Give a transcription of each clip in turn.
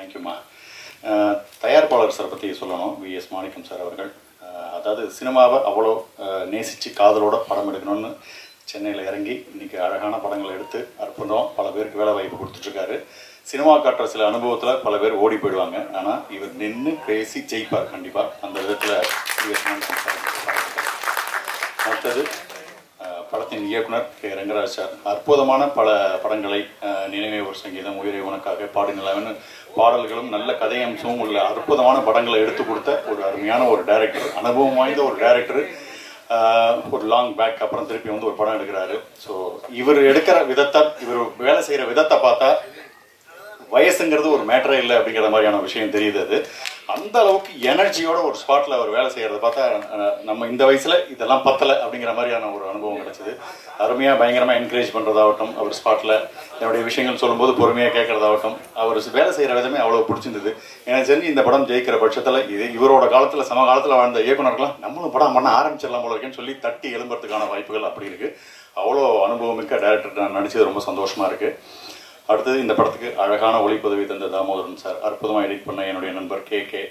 தேங்க்யூம்மா. தயாரிப்பாளர் சார் பற்றி சொல்லணும். விஎஸ் மாணிக்கம் சார் அவர்கள் அதாவது சினிமாவை அவ்வளோ நேசித்து காதலோட படம் எடுக்கணும்னு சென்னையில் இறங்கி இன்றைக்கி அழகான படங்களை எடுத்து அற்புதம் பல பேருக்கு வேலை வாய்ப்பு கொடுத்துட்ருக்காரு. சினிமா காட்டுற சில அனுபவத்தில் பல பேர் ஓடி போயிடுவாங்க. ஆனால் இவர் நின்று பேசி ஜெயிப்பார் கண்டிப்பாக. அந்த விதத்தில் விஎஸ் மாணிக்கம் சார். அடுத்தது படத்தின் இயக்குனர் கே ரங்கராஜ் சார். அற்புதமான பல படங்களை நினைவே ஒரு சங்கீதம், உயிரை உனக்காக, பாடி நிலவன்னு பாடல்களும் நல்ல கதையம்சமும் உள்ள அற்புதமான படங்களை எடுத்து கொடுத்த ஒரு அருமையான ஒரு டைரக்டர், அனுபவம் வாய்ந்த ஒரு டைரக்டர். ஒரு லாங் பேக் அப்புறம் திருப்பி வந்து ஒரு படம் எடுக்கிறாரு. ஸோ இவர் எடுக்கிற விதத்தை, இவர் வேலை செய்கிற விதத்தை பார்த்தா வயசுங்கிறது ஒரு மேட்டரே இல்லை அப்படிங்கிற மாதிரியான விஷயம் தெரியுது. அது அந்த அளவுக்கு எனர்ஜியோட ஒரு ஸ்பாட்டில் அவர் வேலை செய்கிறத பார்த்தா நம்ம இந்த வயசில் இதெல்லாம் பத்தலை அப்படிங்கிற மாதிரியான ஒரு அனுபவம் கிடச்சிது. அருமையாக பயங்கரமாக என்கரேஜ் பண்ணுறதாகட்டும், அவர் ஸ்பாட்டில் என்னுடைய விஷயங்கள் சொல்லும்போது பொறுமையாக கேட்குறதாகட்டும், அவர் வேலை செய்கிற விதமே அவ்வளோ பிடிச்சிருந்தது. எனக்கு தெரிஞ்சு இந்த படம் ஜெயிக்கிற பட்சத்தில் இது இவரோட காலத்தில் சமகாலத்தில் வாழ்ந்த இயக்குனர்கள்லாம் நம்மளும் படம் பண்ண ஆரம்பிச்சிடலாம் போல இருக்குன்னு சொல்லி தட்டி எழும்புறதுக்கான வாய்ப்புகள் அப்படி இருக்குது. அவ்வளோ அனுபவமிக்க டைரக்டர் நான் நடிச்சது ரொம்ப சந்தோஷமாக இருக்குது. அடுத்தது இந்த படத்துக்கு அழகான ஒளிப்பதவி தந்த தாமோதரன் சார், அற்புதமாக எடிட் பண்ண என்னுடைய நண்பர் கே,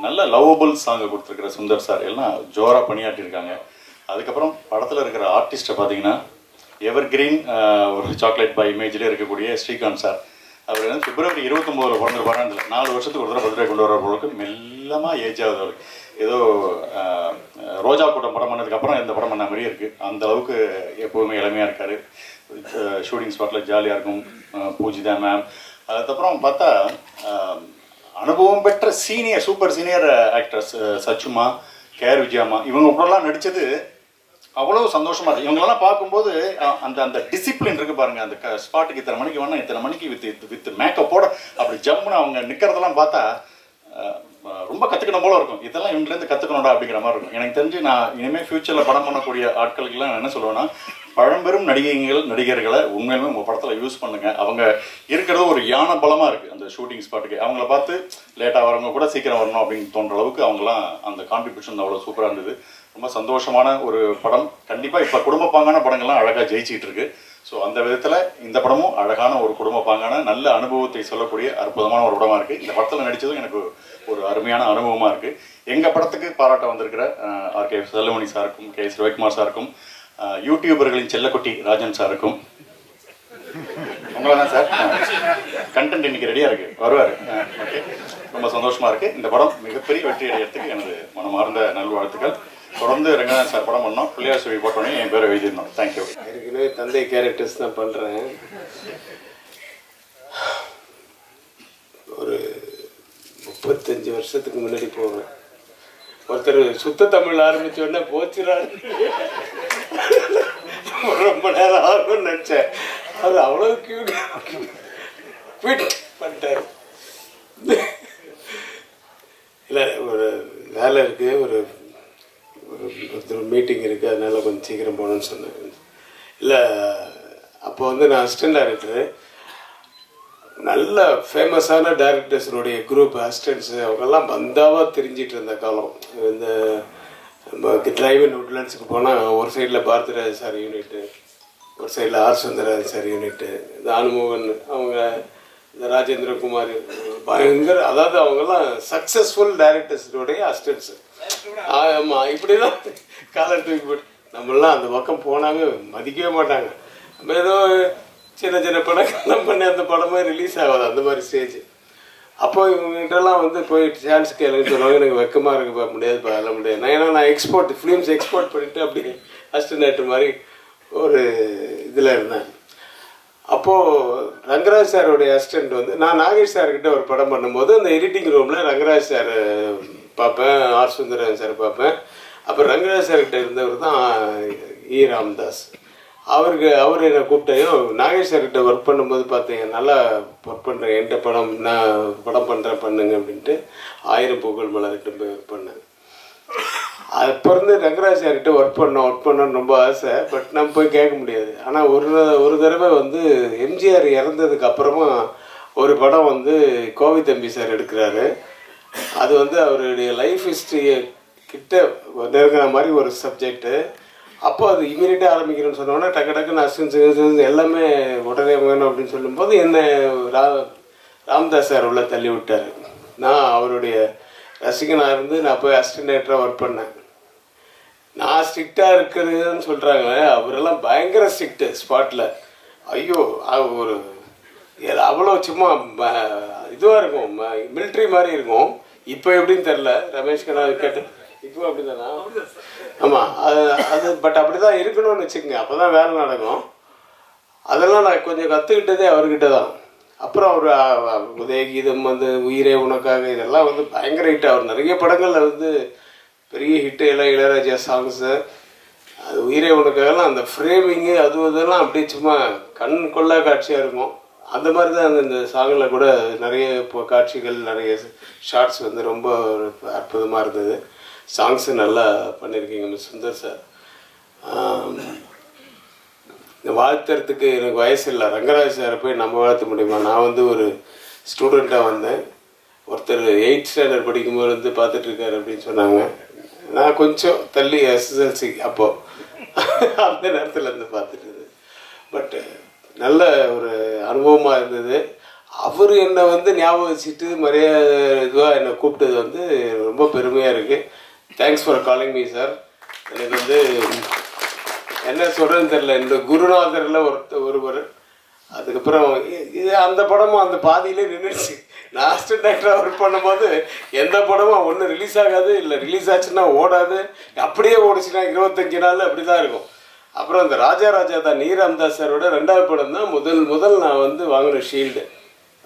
நல்ல லவ்வபிள் சாங்கை கொடுத்துருக்கிற சுந்தர் சார், எல்லாம் ஜோராக பணியாற்றிருக்காங்க. அதுக்கப்புறம் படத்தில் இருக்கிற ஆர்டிஸ்ட்டை பார்த்தீங்கன்னா எவர் கிரீன் ஒரு சாக்லேட் பாய் இமேஜிலே இருக்கக்கூடிய ஸ்ரீகாந்த் சார். அவர் வந்து பிப்ரவரி 29 பிறந்திருப்பாரு. 4 வருஷத்துக்கு ஒரு தடவை பர்த்டே கொண்டு வர பொழுது மெல்லமாக ஏஜ் ஆகுது அவர். ஏதோ ரோஜா கூட்டம் படம் பண்ணதுக்கப்புறம் இந்த படம் பண்ண மாதிரியே இருக்குது. அந்த அளவுக்கு எப்போதுமே இளமையாக இருக்கார். ஷூட்டிங் ஸ்பாட்டில் ஜாலியாக இருக்கும். பூஜிதா மேம். அதுக்கப்புறம் பார்த்தா அனுபவம் பெற்ற சூப்பர் சீனியர் ஆக்டர்ஸ் சச்சுமா, கேஆர் விஜயாமா, இவங்க கூடலாம் நடித்தது அவ்வளோ சந்தோஷமாக இருக்குது. இவங்களெல்லாம் பார்க்கும்போது அந்த டிசிப்ளின் இருக்குது பாருங்கள். அந்த ஸ்பாட்டுக்கு இத்தனை மணிக்கு வேணால் இத்தனை மணிக்கு வித் மேக்கப்போட அப்படி ஜம்முன்னு அவங்க நிற்கிறதெல்லாம் பார்த்தா ரொம்ப கற்றுக்கணும் போல இருக்கும். இதெல்லாம் இவங்கலேருந்து கற்றுக்கணும்டா அப்படிங்கிற மாதிரி இருக்கும். எனக்கு தெரிஞ்சு நான் இனிமேல் ஃப்யூச்சரில் படம் பண்ணக்கூடிய ஆட்களுக்கெல்லாம் என்ன சொல்லுவேன்னா, பழம்பெரும் நடிகர்களை உண்மையிலுமே உங்கள் படத்தில் யூஸ் பண்ணுங்கள். அவங்க இருக்கிறது ஒரு யானை பலமாக இருக்குது அந்த ஷூட்டிங் ஸ்பாட்டுக்கு. அவங்கள பார்த்து லேட்டாக வரவங்க கூட சீக்கிரம் வரணும் அப்படின்னு தோன்ற அளவுக்கு அவங்களாம் அந்த கான்ட்ரிபியூஷன் அவ்வளோ சூப்பராக இருந்தது. ரொம்ப சந்தோஷமான ஒரு படம். கண்டிப்பாக இப்போ குடும்பப்பாங்கான படங்கள்லாம் அழகாக ஜெயிச்சிக்கிட்டு இருக்கு. ஸோ அந்த விதத்தில் இந்த படமும் அழகான ஒரு குடும்பப்பாங்கான நல்ல அனுபவத்தை சொல்லக்கூடிய அற்புதமான ஒரு படமாக இருக்குது. இந்த படத்தில் நடித்ததும் எனக்கு ஒரு அருமையான அனுபவமாக இருக்குது. எங்கள் படத்துக்கு பாராட்ட வந்திருக்கிற ஆர்கே செல்லமணி சாருக்கும், கே சிவகுமார் சாருக்கும், யூடியூபர்களின் செல்லக்குட்டி ராஜன் சாருக்கும், உங்களை தான் சார் கண்டென்ட் இன்னைக்கு ரெடியாக இருக்குது, வருவார். ஓகே, ரொம்ப சந்தோஷமாக இருக்குது. இந்த படம் மிகப்பெரிய வெற்றி அடையிறதுக்கு எனது மனமார்ந்த நல்வாழ்த்துக்கள். தொடர்ந்து ரங்கநாதன் சார் படம் பண்ணோம். பிள்ளையார் சுவை போட்டோன்னே என் பேரை எழுதிருந்தோம். தேங்க்யூ. ஏற்கனவே தந்தை கேரக்டர்ஸ் தான் பண்ணுறேன். ஒரு 35 வருஷத்துக்கு முன்னாடி போவேன். ஒருத்தர் சுத்த தமிழ் ஆரம்பித்த உடனே போச்சுறாரு, ரொம்ப நேரம் ஆகும்னு நினச்சேன். அது அவ்வளோ கியூட் பண்ணிட்டாரு. இல்லை, ஒரு வேலை இருக்குது, ஒரு மீட்டிங் இருக்குது, அதனால் கொஞ்சம் சீக்கிரம் போகணுன்னு சொன்னேன். இல்லை, அப்போ வந்து நான் அசிஸ்டன்ட் டைரக்டரு. நல்ல ஃபேமஸான டைரக்டர்ஸனுடைய குரூப் அசிஸ்டன்ஸு அவங்கெல்லாம் பந்தாவாக தெரிஞ்சிட்டு இருந்த காலம். இந்த நம்ம டிரைவன் உட்லண்ட்ஸுக்கு போனால் ஒரு சைடில் பாரதிராஜ் சார் யூனிட்டு, ஒரு சைடில் ஆர் சுந்தரராஜ் சார் யூனிட்டு, இந்த அனுமோகன் அவங்க, இந்த ராஜேந்திரகுமார், பயங்கர, அதாவது அவங்கெல்லாம் சக்ஸஸ்ஃபுல் டைரக்டர்ஸுடைய அசிஸ்டன்ஸு. ஆமாம், இப்படி தான் காலர் தூக்கி போட்டு நம்மளாம் அந்த பக்கம் போனாவே மதிக்கவே மாட்டாங்க. நம்ம ஏதோ சின்ன சின்ன படங்கள்லாம் பண்ணி அந்த படமே ரிலீஸ் ஆகாது, அந்த மாதிரி ஸ்டேஜ். அப்போ இவங்ககிட்டலாம் வந்து போய் சான்ஸ் கேளுன்னு சொல்லுவாங்க. எனக்கு வெக்கமாக இருக்குப்பா, முடியாதுப்பா, அதெல்லாம் முடியாது. ஏன்னா நான் ஃபிலிம்ஸ் எக்ஸ்போர்ட் பண்ணிவிட்டு அப்படி அசிஸ்டன்ட் டைரக்டர் மாதிரி ஒரு இதில் இருந்தேன். அப்போது ரங்கராஜ் சாரோடைய அசிஸ்டண்ட் வந்து நான் நாகேஷ் சார்கிட்ட ஒரு படம் பண்ணும்போது அந்த எடிட்டிங் ரூமில் ரங்கராஜ் சார் பார்ப்பேன், ஆர் சுந்தரன் சார் பார்ப்பேன். அப்புறம் ரங்கராஜ் சார்கிட்ட இருந்தவர் தான் இ ராமதாஸ். அவர் என்னை கூப்பிட்டையும் நாகேஷ் சார்கிட்ட ஒர்க் பண்ணும்போது பார்த்தீங்க, நல்லா ஒர்க் பண்ணுறேன், என்கிட்ட நான் படம் பண்ணுறேன் பண்ணுங்க அப்படின்ட்டு 1000 பூக்கள் மலர்கிட்ட போய் ஒர்க் பண்ணேன். அப்போ இருந்து ரங்கராஜ் சார்கிட்ட ஒர்க் பண்ணணும்னு ரொம்ப ஆசை. பட் நம்ம போய் கேட்க முடியாது. ஆனால் ஒரு தடவை வந்து எம்ஜிஆர் இறந்ததுக்கு அப்புறமா ஒரு படம் வந்து கோவை தம்பி சார் எடுக்கிறாரு. அது வந்து அவருடைய லைஃப் ஹிஸ்ட்ரியை கிட்ட நெருங்கிற மாதிரி ஒரு சப்ஜெக்டு. அப்போ அது இமீடியட்டாக ஆரம்பிக்கணும்னு சொன்னோன்னா டக்கு டக்குன்னு அசிஸ்டன்ஸ் எல்லாமே உடனே வேணும் அப்படின்னு சொல்லும்போது என்ன ராமதாஸ் சார் உள்ள தள்ளி விட்டார். நான் அவருடைய ரசிகனாக இருந்து நான் போய் அசிஸ்டன்ட் டைரக்டராக ஒர்க் பண்ணேன். நான் ஸ்ட்ரிக்டாக இருக்கிறதுன்னு சொல்கிறாங்க, அவரெல்லாம் பயங்கர ஸ்ட்ரிக்ட்டு ஸ்பாட்டில். ஐயோ ஒரு அவ்வளோ சும்மா இதுவாக இருக்கும், மிலிட்ரி மாதிரி இருக்கும். இப்போ எப்படின்னு தெரில, ரமேஷ் கண்ணா கேட்டு இப்போ அப்படி தானா? ஆமாம், அது பட் அப்படி தான் இருக்கணும்னு வச்சுக்கோங்க, அப்போ தான் வேலை நடக்கும். அதெல்லாம் நான் கொஞ்சம் கற்றுக்கிட்டதே அவர்கிட்ட தான். அப்புறம் அவர் உதயகீதம் வந்து உயிரே உனக்காக இதெல்லாம் வந்து பயங்கர ஹிட். அவர் நிறைய படங்களில் வந்து பெரிய ஹிட்டு, எல்லாம் இளையராஜா சாங்ஸு. அது உயிரே உனக்காகலாம் அந்த ஃப்ரேமிங்கு அது இதெல்லாம் அப்படியே சும்மா கண் கொள்ளா காட்சியாக இருக்கும். அந்த மாதிரி தான் இந்த சாங்கில் கூட நிறைய இப்போ காட்சிகள், நிறைய ஷார்ட்ஸ் வந்து ரொம்ப அற்புதமாக இருந்தது. சாங்ஸு நல்லா பண்ணியிருக்கீங்க மிஸ் சுந்தர் சார். இந்த வாழ்த்துறதுக்கு எனக்கு வயசு இல்லை. ரங்கராஜ் சாரை போய் நம்ம வாழ்த்த முடியுமா? நான் வந்து ஒரு ஸ்டூடெண்ட்டாக வந்தேன். ஒருத்தர் 8th ஸ்டாண்டர்ட் படிக்கும்போது வந்து பார்த்துட்ருக்காரு அப்படின்னு சொன்னாங்க. நான் கொஞ்சம் தள்ளி SSLC அப்போது அந்த நேரத்தில் இருந்து பார்த்துட்டு, பட் நல்ல ஒரு அனுபவமாக இருந்தது. அவர் என்னை வந்து ஞாபகம் வச்சுட்டு மரியாதை இதுவாக என்னை கூப்பிட்டது வந்து ரொம்ப பெருமையாக இருக்குது. Thanks for calling me sir. எனக்கு வந்து என்ன சொல்கிறேன்னு தெரில. இந்த குருநாதரில் ஒருவர். அதுக்கப்புறம் இது அந்த படமும் அந்த பாதியிலே நின்றுச்சு. நான் அசிஸ்டன்ட் டைரக்டராக ஒர்க் பண்ணும்போது எந்த படமும் ஒன்று ரிலீஸ் ஆகாது, இல்லை ரிலீஸ் ஆச்சுன்னா ஓடாது, அப்படியே ஓடிச்சுன்னா 25 நாள் அப்படி தான் இருக்கும். அப்புறம் இந்த ராஜா தான் ராமதாஸ் சாரோட 2வது படம் தான் முதல் நான் வந்து வாங்கின ஷீல்டு.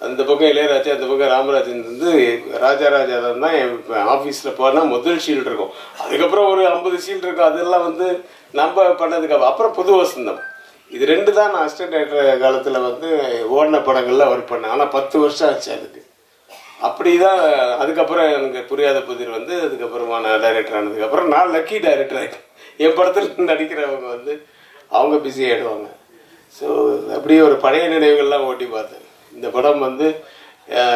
அந்த பக்கம் இளையராஜா, அந்த பக்கம் ராமராஜன் வந்து ராஜா தான் என் ஆஃபீஸில் போனால் முதல் ஷீல்டு இருக்கும். அதுக்கப்புறம் ஒரு 50 ஷீல்டு இருக்கும். அதெல்லாம் வந்து நம்ம பண்ணதுக்கு அப்புறம் புது வசந்தம். இது 2 தான் நான் அசிஸ்டன்ட் டைரக்டர் காலத்தில் வந்து ஓடின படங்கள்லாம் ஒர்க் பண்ணேன். ஆனால் 10 வருஷம் ஆச்சு அதுக்கு. அப்படி தான். அதுக்கப்புறம் எனக்கு புரியாத புதிர் வந்து அதுக்கப்புறமா நான் டைரக்டர் ஆனதுக்கப்புறம் நான் லக்கி டைரக்டர் ஆகிட்டேன். என் படத்தில் நடிக்கிறவங்க வந்து அவங்க பிஸி ஆகிடுவாங்க. ஸோ அப்படியே ஒரு பழைய நினைவுகள்லாம் ஓட்டி பார்த்தேன். இந்த படம் வந்து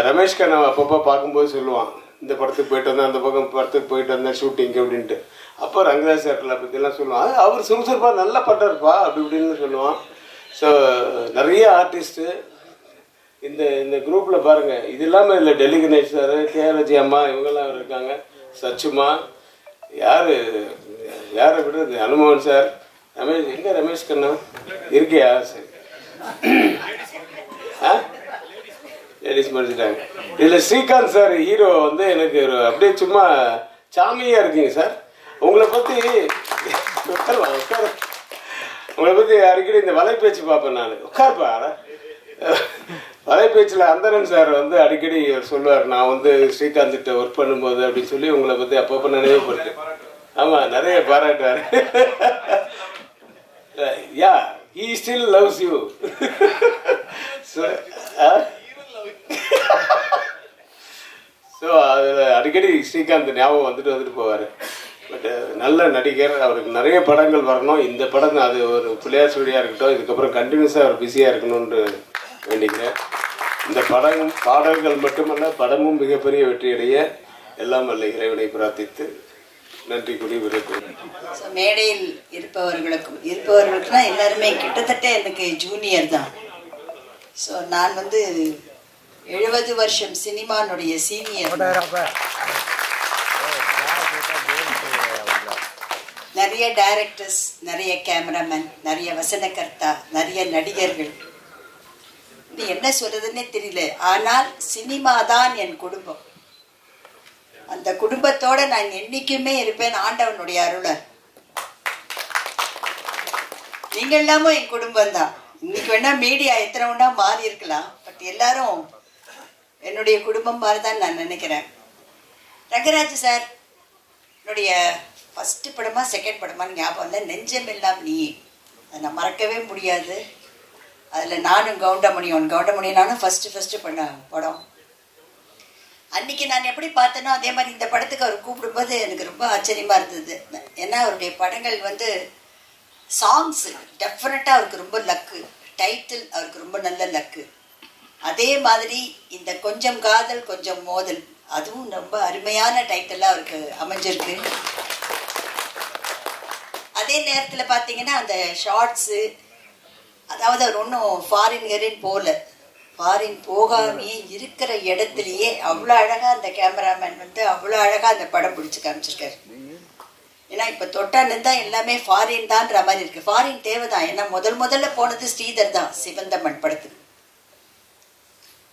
ரமேஷ் கண்ணா அப்பப்போ பார்க்கும்போது சொல்லுவான், இந்த படத்துக்கு போயிட்டு வந்தேன், அந்த படத்துக்கு போயிட்டு வந்தேன் ஷூட்டிங்கு அப்படின்ட்டு. அப்போ ரங்கராஜ் சார்களை பற்றிலாம் சொல்லுவான், அவர் சுறுசுறுப்பாக நல்லா பண்ணுறாருப்பா அப்படி இப்படின்னு சொல்லுவான். ஸோ நிறைய ஆர்டிஸ்ட்டு இந்த குரூப்பில் பாருங்கள். இது இல்லாமல் இல்லை டெல்லி கணேஷ் சார், கேஆர்ஜி அம்மா இவங்கெல்லாம் இருக்காங்க, சச்சுமா, யாரை விடுறது, அனுமோகன் சார், ரமேஷ் எங்கே ரமேஷ் கண்ணா இருக்கியா? சரி, லேடிஸ் மடிச்சிட்டாங்க. இதில் ஸ்ரீகாந்த் சார் ஹீரோ வந்து எனக்கு அப்படியே சும்மா சாமியாக இருக்குங்க சார். உங்களை பற்றி உங்களை பற்றி அடிக்கடி இந்த வலைப்பேச்சு பார்ப்பேன் நான். உட்கார்ப்பா வலைப்பேச்சில் அந்தரன் சார் வந்து அடிக்கடி சொல்லுவார், நான் வந்து ஸ்ரீகாந்த்கிட்ட ஒர்க் பண்ணும்போது அப்படின்னு சொல்லி உங்களை பற்றி அப்பப்போ நினைவுபடுத்து. ஆமாம், நிறைய பாராட்டுவார். யா, he still loves you. So அதில் அடிக்கடி ஸ்ரீகாந்த் ஞாபகம் வந்துட்டு போவார். பட் நல்ல நடிகர், அவருக்கு நிறைய படங்கள் வரணும். இந்த படம் அது ஒரு பிள்ளையார் சுழியாக இருக்கட்டும், இதுக்கப்புறம் கண்டினியூஸாக அவர் பிஸியாக இருக்கணும்னு வேண்டிக்கிறேன். இந்த பாடல்கள் மட்டுமல்ல, படமும் மிகப்பெரிய வெற்றியடைய எல்லாம் வல்ல இறைவனை பிரார்த்தித்து நன்றி கூறி விரும்புகிறேன். மேடையில் இருப்பவர்களுக்குனா எல்லாருமே கிட்டத்தட்ட எனக்கு ஜூனியர் தான். ஸோ நான் வந்து 70 வருஷம் சினிமானுடைய சீனியர். நிறைய டைரக்டர்ஸ், நிறைய கேமராமேன், நிறைய வசனகர்த்தா, நிறைய நடிகர்கள், இது என்ன சொல்றதுன்னே தெரியல. ஆனால் சினிமா தான் என் குடும்பம். அந்த குடும்பத்தோட நான் என்னைக்குமே இருப்பேன், ஆண்டவனுடைய அருளர். நீங்க எல்லாமும் என் குடும்பம் தான். இன்னைக்கு வேணா மீடியா எத்தனை ஒன்றா மாறி இருக்கலாம், பட் எல்லாரும் என்னுடைய குடும்பம் மாதிரி தான் நான் நினைக்கிறேன். ரங்கராஜ் சார் என்னுடைய ஃபஸ்ட்டு படமா செகண்ட் படமான்னு ஞாபகம் இல்லை, நெஞ்சமெல்லாம் நீ. அதை நான் மறக்கவே முடியாது. அதில் நானும் கவுண்டமணி நானும் ஃபஸ்ட்டு பண்ண படம். அன்றைக்கி நான் எப்படி பார்த்தேனோ அதே மாதிரி இந்த படத்துக்கு அவர் கூப்பிடும்போது எனக்கு ரொம்ப ஆச்சரியமாக இருந்தது. ஏன்னா அவருடைய படங்கள் வந்து சாங்ஸ் டெஃபினட்டாக அவருக்கு ரொம்ப லக்கு, டைட்டில் அவருக்கு ரொம்ப நல்ல லக்கு. அதே மாதிரி இந்த கொஞ்சம் காதல் கொஞ்சம் மோதல், அதுவும் ரொம்ப அருமையான டைட்டிலாக அவருக்கு அமைஞ்சிருக்கு. அதே நேரத்தில் பார்த்தீங்கன்னா அந்த ஷார்ட்ஸு, அதாவது அவர் ஒன்றும் ஃபாரின் ஹீரோயின் போகல, ஃபாரின் போகாமையே இருக்கிற இடத்துலயே அவ்வளோ அழகா அந்த கேமராமேன் வந்து அவ்வளோ அழகா அந்த படம் பிடிச்சு காமிச்சிருக்காரு. ஏன்னா இப்ப தொட்டான்னு தான் எல்லாமே ஃபாரின் தான்ற மாதிரி இருக்கு. ஃபாரின் தேவைதான். ஏன்னா முதல்ல போனது ஸ்ரீதர் தான் சிவந்தமன் படத்துக்கு.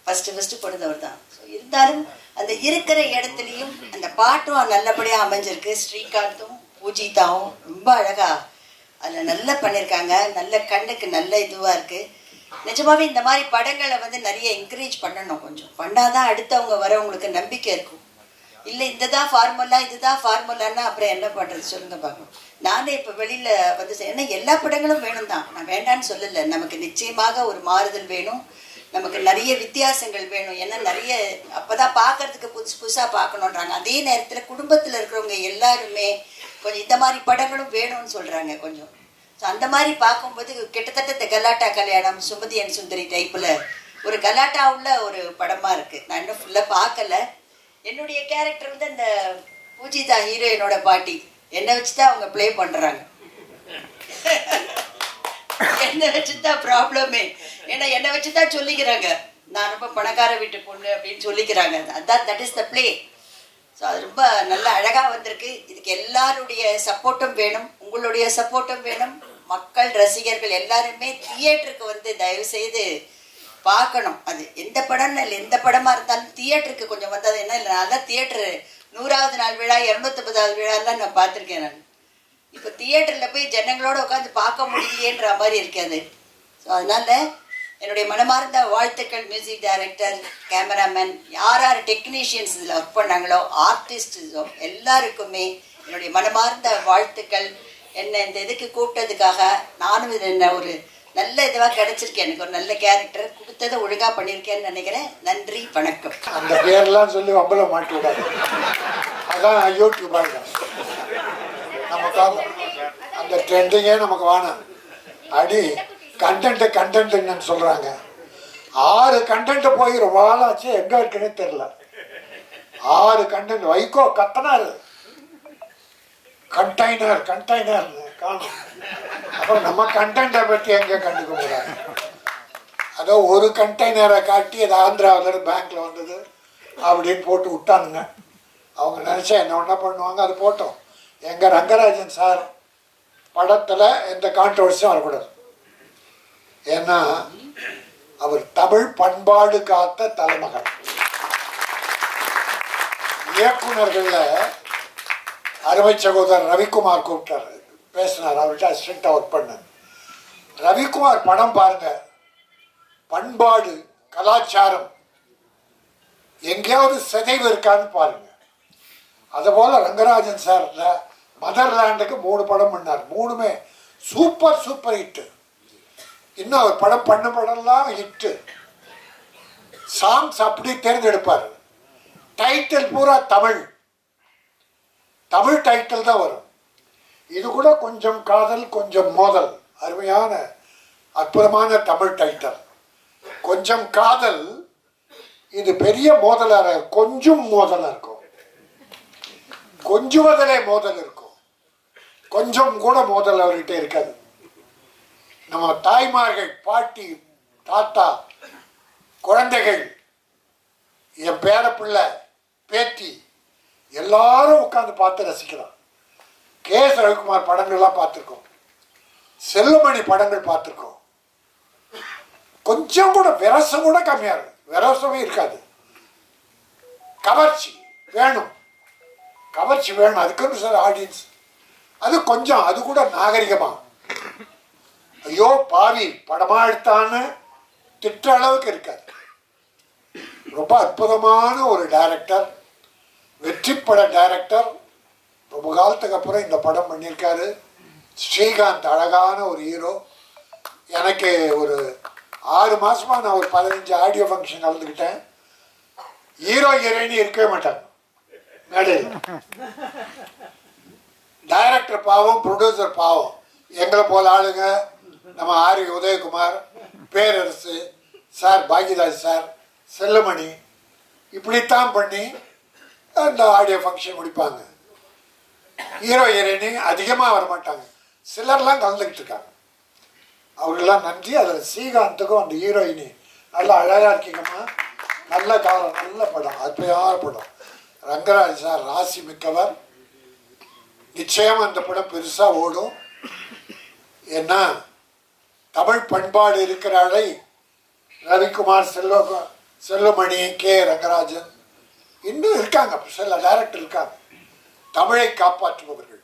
ஃபர்ஸ்ட் போனது அவர் தான். இருந்தாலும் அந்த இருக்கிற இடத்துலையும் அந்த பாட்டும் நல்லபடியா அமைஞ்சிருக்கு. ஸ்ரீகாந்தும் பூஜிதாவும் ரொம்ப அழகா அதில் நல்லா பண்ணியிருக்காங்க. நல்ல கண்ணுக்கு நல்ல இதுவா இருக்கு. நிஜமாவே இந்த மாதிரி படங்களை வந்து நிறைய என்கரேஜ் பண்ணணும். கொஞ்சம் பண்ணாதான் அடுத்தவங்க வரவங்களுக்கு நம்பிக்கை இருக்கும். இல்லை இதுதான் ஃபார்முலான்னா அப்புறம் என்ன பண்றது சொல்லுங்க பார்க்கணும். நானே இப்போ வெளியில வந்து ஏன்னா எல்லா படங்களும் வேணும் தான், நான் வேண்டான்னு சொல்லலை. நமக்கு நிச்சயமாக ஒரு மாறுதல் வேணும், நமக்கு நிறைய வித்தியாசங்கள் வேணும். ஏன்னா நிறைய அப்பதான் பார்க்கறதுக்கு புதுசா பார்க்கணுன்றாங்க. அதே நேரத்தில் குடும்பத்தில் இருக்கிறவங்க எல்லாருமே கொஞ்சம் இந்த மாதிரி படங்களும் வேணும்னு சொல்றாங்க கொஞ்சம். ஸோ அந்த மாதிரி பார்க்கும்போது கிட்டத்தட்ட இந்த கலாட்டா கல்யாணம், சுமதி அண்ட் சுந்தரி டைப்பில் ஒரு கலாட்டா உள்ள ஒரு படமா இருக்கு. நான் இன்னும் ஃபுல்லாக பார்க்கல. என்னுடைய கேரக்டர் வந்து அந்த பூஜிதா ஹீரோயினோட பாட்டி, என்னை வச்சுதான் அவங்க பிளே பண்றாங்க. என்னை வச்சுதான் ப்ராப்ளமே. ஏன்னா என்னை வச்சுதான் சொல்லிக்கிறாங்க நான் ரொம்ப பணக்கார வீட்டு பொண்ணு அப்படின்னு சொல்லிக்கிறாங்க. அதான் that is the play. So அது ரொம்ப நல்லா அழகா வந்திருக்கு. இதுக்கு எல்லாருடைய சப்போர்ட்டும் வேணும், உங்களுடைய சப்போர்ட்டும் வேணும். மக்கள் ரசிகர்கள் எல்லாருமே தியேட்டருக்கு வந்து தயவு செய்து பார்க்கணும். அது எந்த படம்னு இல்லை, எந்த படமா இருந்தாலும் தியேட்டருக்கு கொஞ்சம் வந்தது. என்ன இல்லை, நான் தான் தியேட்டரு 100வது நாள் விழா 250வது விழாலாம் நான் பார்த்துருக்கேன். நான் இப்போ தியேட்டரில் போய் ஜனங்களோட உட்காந்து பார்க்க முடியலையேன்ற மாதிரி இருக்காது. ஸோ அதனால என்னுடைய மனமார்ந்த வாழ்த்துக்கள். மியூசிக் டைரக்டர், கேமராமேன், யார் டெக்னீஷியன்ஸ் இதில் ஒர்க் பண்ணாங்களோ, ஆர்டிஸ்டோ எல்லாருக்குமே என்னுடைய மனமார்ந்த வாழ்த்துக்கள். என்னை இந்த இதுக்கு கூப்பிட்டதுக்காக நானும் இது என்ன ஒரு நல்ல இதுவாக கிடைச்சிருக்கேன். எனக்கு ஒரு நல்ல கேரக்டர் கொடுத்ததை ஒழுங்காக பண்ணியிருக்கேன்னு நினைக்கிறேன். நன்றி, வணக்கம். அந்த பேர்லாம் சொல்லி வம்பல மாட்டி விடாது. அதான் யூடியூப் நமக்காக அந்த ட்ரெண்டிங்கே நமக்கு வேணும். அடி கண்டென்ட்டுன்னு சொல்கிறாங்க. 6 கண்டென்ட்டு போய் ரொம்ப ஆளாச்சு, எங்கே இருக்குன்னே தெரில. 6 கண்டென்ட் வைகோ கத்தனாரு கண்டெய்னர் காணும். அப்புறம் நம்ம கண்டென்ட்டை பற்றி எங்கே கண்டுக்க முடியாது. அதோ ஒரு கண்டெய்னரை காட்டி அது ஆந்திராவிலேருந்து பேங்க்கில் வந்தது அப்படின்னு போட்டு விட்டானுங்க. அவங்க நினச்சா என்ன ஒன்றா பண்ணுவாங்க, அது போட்டோம். எங்கள் ரங்கராஜன் சார் படத்தில் எந்த கான்ட்ரவர்சியும் வரக்கூடாது. ஏன்னா அவர் தமிழ் பண்பாடு காத்த தலைமகன். இயக்குநர்களில் அருமை சகோதரர் ரவிக்குமார் கூப்பிட்டார், பேசினார். அவர்கிட்ட அசிஸ்டண்ட்டாக ஒர்க் பண்ணார். ரவிக்குமார் படம் பாருங்க, பண்பாடு கலாச்சாரம் எங்கேயாவது சிதைவு இருக்கான்னு பாருங்க. அதுபோல் ரங்கராஜன் சார் மதர்லேண்டுக்கு 3 படம் பண்ணார். 3மே சூப்பர் ஹிட்டு. இன்னும் அவர் பண்ண படம்லாம் ஹிட்டு. சாங்ஸ் அப்படி தேர்ந்தெடுப்பார். டைட்டில் பூரா தமிழ் டைட்டில் தான் வரும். இது கூட கொஞ்சம் காதல் கொஞ்சம் மோதல், அருமையான அற்புதமான தமிழ் டைட்டில். கொஞ்சம் காதல், இது பெரிய மோதலாக கொஞ்சம் மோதலாக இருக்கும். கொஞ்சுவதிலே மோதல் இருக்கும், கொஞ்சம் கூட மோதல் அவர்கிட்ட இருக்காது. நம்ம தாய்மார்கள், பாட்டி, தாத்தா, குழந்தைகள், என் பேர பிள்ளை, பேத்தி எல்லாரும் உட்காந்து பார்த்து ரசிக்கலாம். கே.எஸ். ரவிக்குமார் படங்கள்லாம் பார்த்துருக்கோம், செல்லுமணி படங்கள் பார்த்துருக்கோம். கொஞ்சம் கூட விரசம் கூட கம்மியாக இருக்கும், விரசமே இருக்காது. கவர்ச்சி வேணும், அதுக்குன்னு சார் ஆடியன்ஸ். அது கொஞ்சம், அது கூட நாகரிகமா, ஐயோ பாவி படமா எடுத்தான்னு திட்ட அளவுக்கு இருக்காது. ரொம்ப அற்புதமான ஒரு டைரக்டர், வெற்றி பட டைரக்டர். ரொம்ப காலத்துக்கு அப்புறம் இந்த படம் பண்ணியிருக்காரு. ஸ்ரீகாந்த் அழகான ஒரு ஹீரோ. எனக்கு ஒரு 6 மாசமா நான் ஒரு 15 ஆடியோ ஃபங்க்ஷன் கலந்துக்கிட்டேன். ஹீரோ ஹீரோயினி இருக்கவே மாட்டாங்க மேடையில். டைரக்டர் பாவம், ப்ரொடியூசர் பாவம். எங்களை போல ஆளுங்க, நம்ம ஆர் உதயகுமார், பேரரசு சார், பாக்யராஜ் சார், செல்லுமணி, இப்படித்தான் பண்ணி அந்த ஆடியோ ஃபங்க்ஷன் முடிப்பாங்க. ஹீரோ ஹீரோயினி அதிகமாக வரமாட்டாங்க, சிலர்லாம் கலந்துக்கிட்டு இருக்காங்க. அவர்களெல்லாம் நன்றி. அதில் ஸ்ரீகாந்துக்கும் அந்த ஹீரோயினி நல்லா அழகாக இருக்கீங்கம்மா. நல்ல காலம், நல்ல படம், அற்புதமான படம். ரங்கராஜ் சார் ராசி மிக்கவர். நிச்சயம் அந்த படம் பெருசாக ஓடும். ஏன்னா தமிழ் பண்பாடு இருக்கிறாளை ரவிக்குமார், செல்வமணி, கே ரங்கராஜன் இன்னும் இருக்காங்க, சில டைரக்டர் இருக்காங்க தமிழை காப்பாற்றுபவர்கள்.